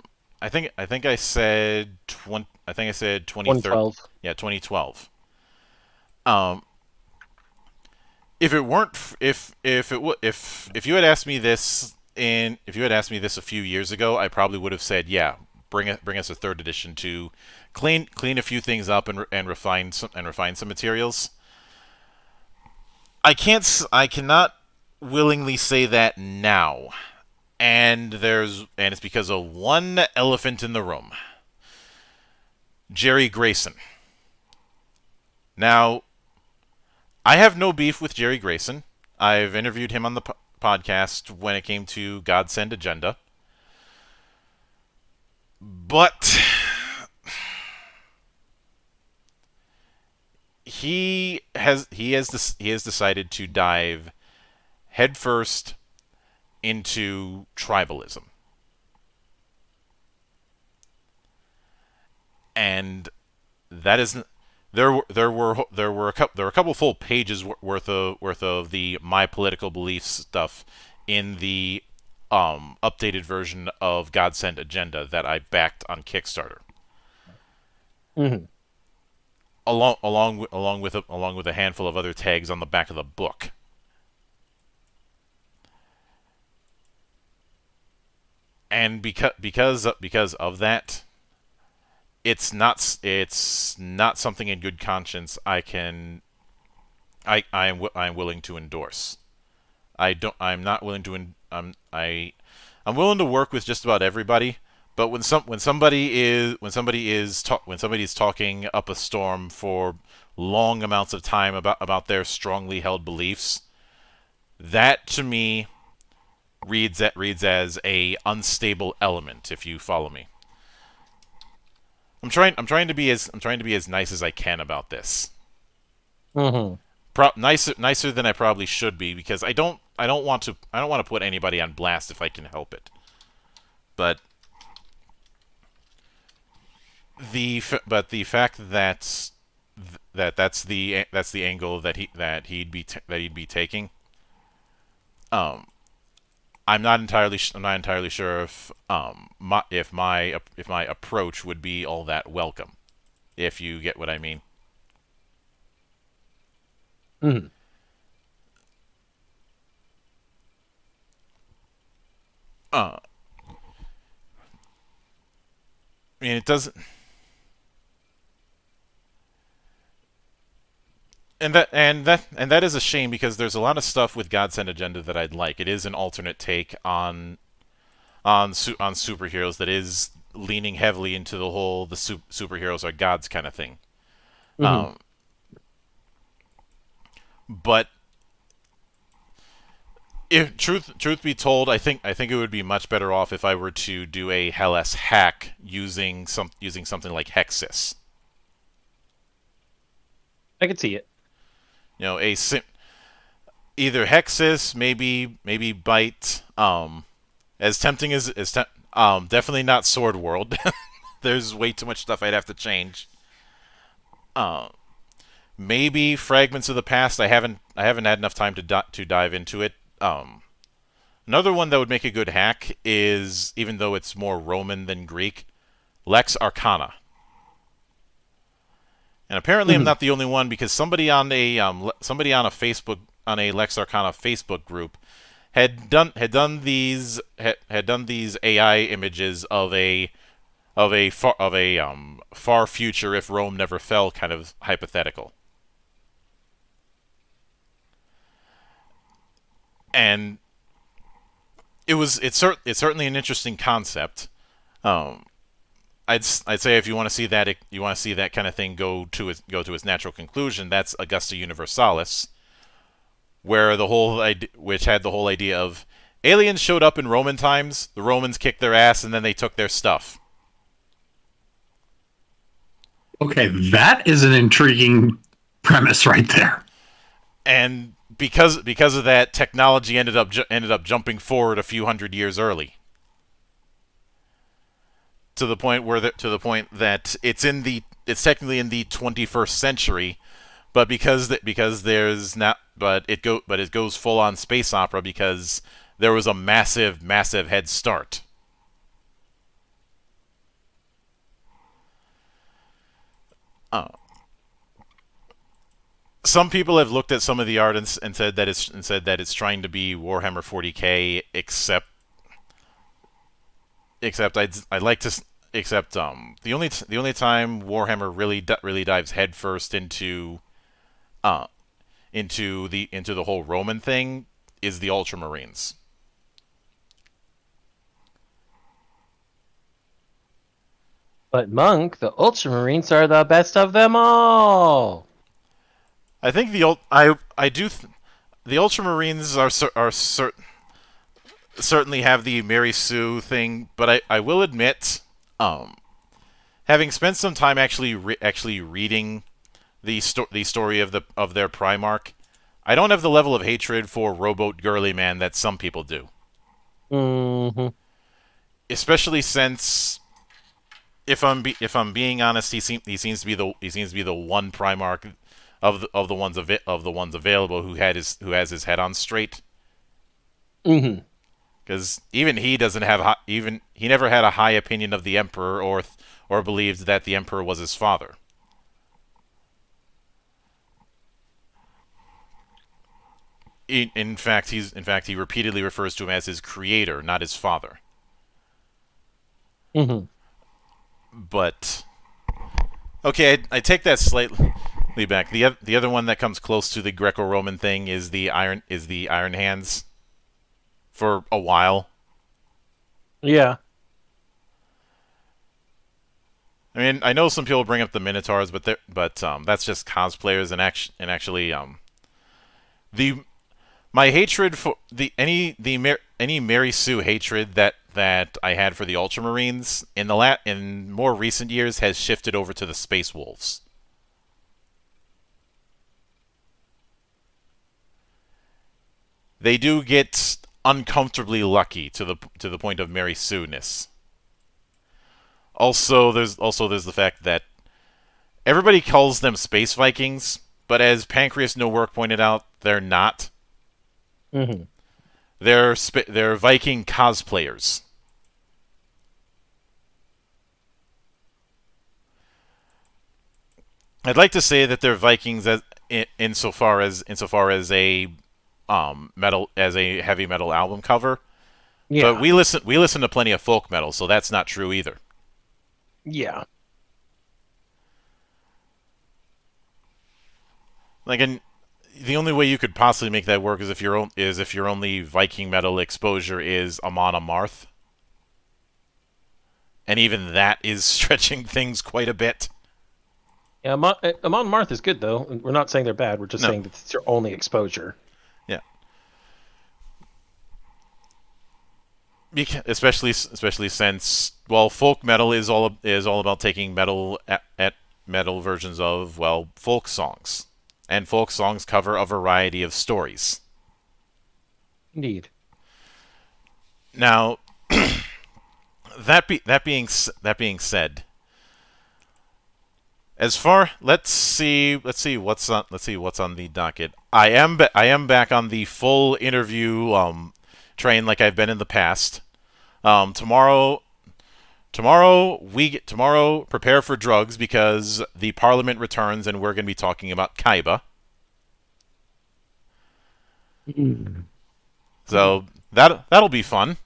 think I said 2012. Yeah, 2012. If you had asked me this a few years ago, I probably would have said, yeah, bring us a 3rd edition to clean a few things up and refine some materials. I cannot willingly say that now. And it's because of one elephant in the room. Jerry Grayson. Now, I have no beef with Jerry Grayson. I've interviewed him on the podcast when it came to Godsend Agenda. But he has decided to dive headfirst into tribalism. And that isn't. There were a couple full pages worth of the my political beliefs stuff in the updated version of Godsend Agenda that I backed on Kickstarter. Mm-hmm. Along with a handful of other tags on the back of the book. And because of that, it's not something in good conscience I'm willing to endorse. I'm willing to work with just about everybody, but when somebody's talking up a storm for long amounts of time about their strongly held beliefs, that to me reads as a unstable element, if you follow me. I'm trying to be as nice as I can about this. Mm-hmm. Nicer than I probably should be, because I don't want to put anybody on blast if I can help it. But the fact that that's the angle that he'd be taking. I'm not entirely sure if my approach would be all that welcome, if you get what I mean. Mhm. I mean, it doesn't. And that is a shame because there's a lot of stuff with Godsend Agenda that I'd like. It is an alternate take on superheroes that is leaning heavily into the superheroes are gods kind of thing. Mhm. But if truth be told, I think it would be much better off if I were to do a Hell-S hack using something like Hexis. I could see it. You know, either Hexis, maybe Bite. As tempting definitely not Sword World. There's way too much stuff I'd have to change. Maybe Fragments of the Past. I haven't had enough time to dive into it. Another one that would make a good hack is, even though it's more Roman than Greek, Lex Arcana. And apparently I'm not the only one, because somebody on a Lex Arcana Facebook group had done these AI images of a far future if Rome never fell kind of hypothetical. And it's certainly an interesting concept. I'd say if you want to see that kind of thing go to its natural conclusion, that's Augusta Universalis, where which had the whole idea of aliens showed up in Roman times, the Romans kicked their ass, and then they took their stuff. Okay, that is an intriguing premise right there. And because of that, technology ended up jumping forward a few hundred years early, to the point that it's technically in the 21st century, but it goes full on space opera because there was a massive head start. Some people have looked at some of the art and said that it's trying to be Warhammer 40K, except I'd like to the only time Warhammer really dives headfirst into the whole Roman thing is the Ultramarines. But Monk, the Ultramarines are the best of them all. I think the Ultramarines certainly have the Mary Sue thing, but I will admit, having spent some time actually reading the story of their Primarch, I don't have the level of hatred for Rowboat Girly Man that some people do. Mm-hmm. Especially since, if I'm being honest, he seems to be the one Primarch of the ones available who has his head on straight. Mm-hmm. Because even he never had a high opinion of the Emperor or believed that the Emperor was his father. In fact, he repeatedly refers to him as his creator, not his father. Mm-hmm. But okay, I take that slightly back. The other one that comes close to the Greco-Roman thing is the Iron Hands. For a while. Yeah. I mean, I know some people bring up the Minotaurs, but that's just cosplayers, and actually my hatred for any Mary Sue hatred that I had for the Ultramarines in more recent years has shifted over to the Space Wolves. They do get uncomfortably lucky to the point of Mary Sue-ness. Also, there's the fact that everybody calls them Space Vikings, but as Pancreas No Work pointed out, they're not. Mm-hmm. They're Viking cosplayers. I'd like to say that they're Vikings insofar as a heavy metal album cover. Yeah. But we listen to plenty of folk metal, so that's not true either. Yeah. Like, and the only way you could possibly make that work is if your only Viking metal exposure is Amon Amarth, and even that is stretching things quite a bit. Yeah, Amon Marth is good though. We're not saying they're bad. We're just No. saying that it's your only exposure. Yeah. Especially since, well, folk metal is all about taking metal at metal versions of, well, folk songs, and folk songs cover a variety of stories. Indeed. Now, that being said, as far let's see what's on the docket. I am back on the full interview train like I've been in the past. Tomorrow, prepare for drugs because the Parliament returns and we're going to be talking about Kaiba. So that'll be fun.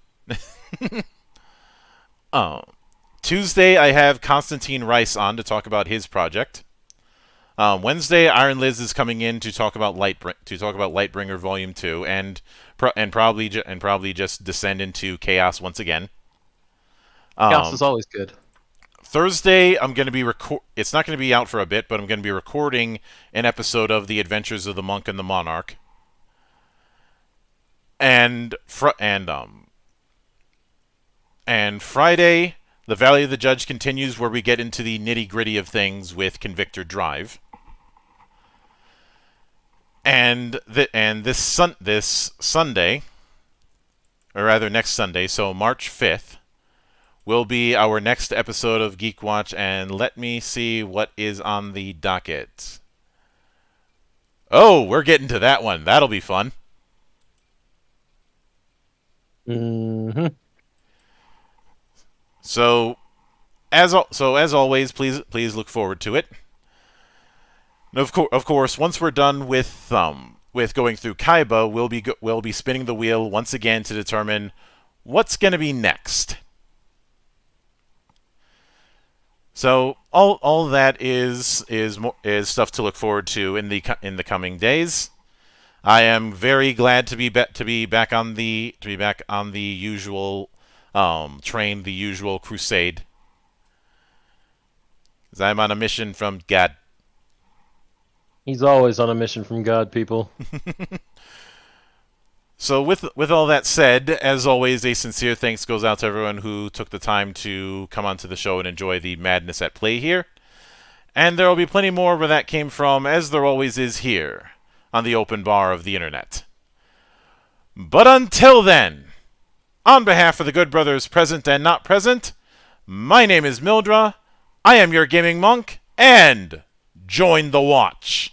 Tuesday, I have Constantine Rice on to talk about his project. Wednesday, Iron Liz is coming in to talk about Lightbringer Volume 2 and probably just descend into chaos once again. Chaos is always good. Thursday, I'm going to be it's not going to be out for a bit, but I'm going to be recording an episode of The Adventures of the Monk and the Monarch. And Friday, The Valley of the Judge continues, where we get into the nitty-gritty of things with Convictor Drive. And this Sunday, or rather next Sunday, so March 5th, will be our next episode of GeekWatch, and let me see what is on the docket. Oh, we're getting to that one. That'll be fun. Mm-hmm. So as always, please look forward to it. Of course, once we're done with going through Kaiba, we'll be spinning the wheel once again to determine what's going to be next. So all that is stuff to look forward to in the coming days. I am very glad to be back on the usual train, the usual crusade. 'Cause I'm on a mission from God. He's always on a mission from God, people. So with all that said, as always, a sincere thanks goes out to everyone who took the time to come onto the show and enjoy the madness at play here. And there will be plenty more where that came from, as there always is here on the open bar of the internet. But until then, on behalf of the good brothers present and not present, my name is Mildra, I am your gaming monk, and join the watch.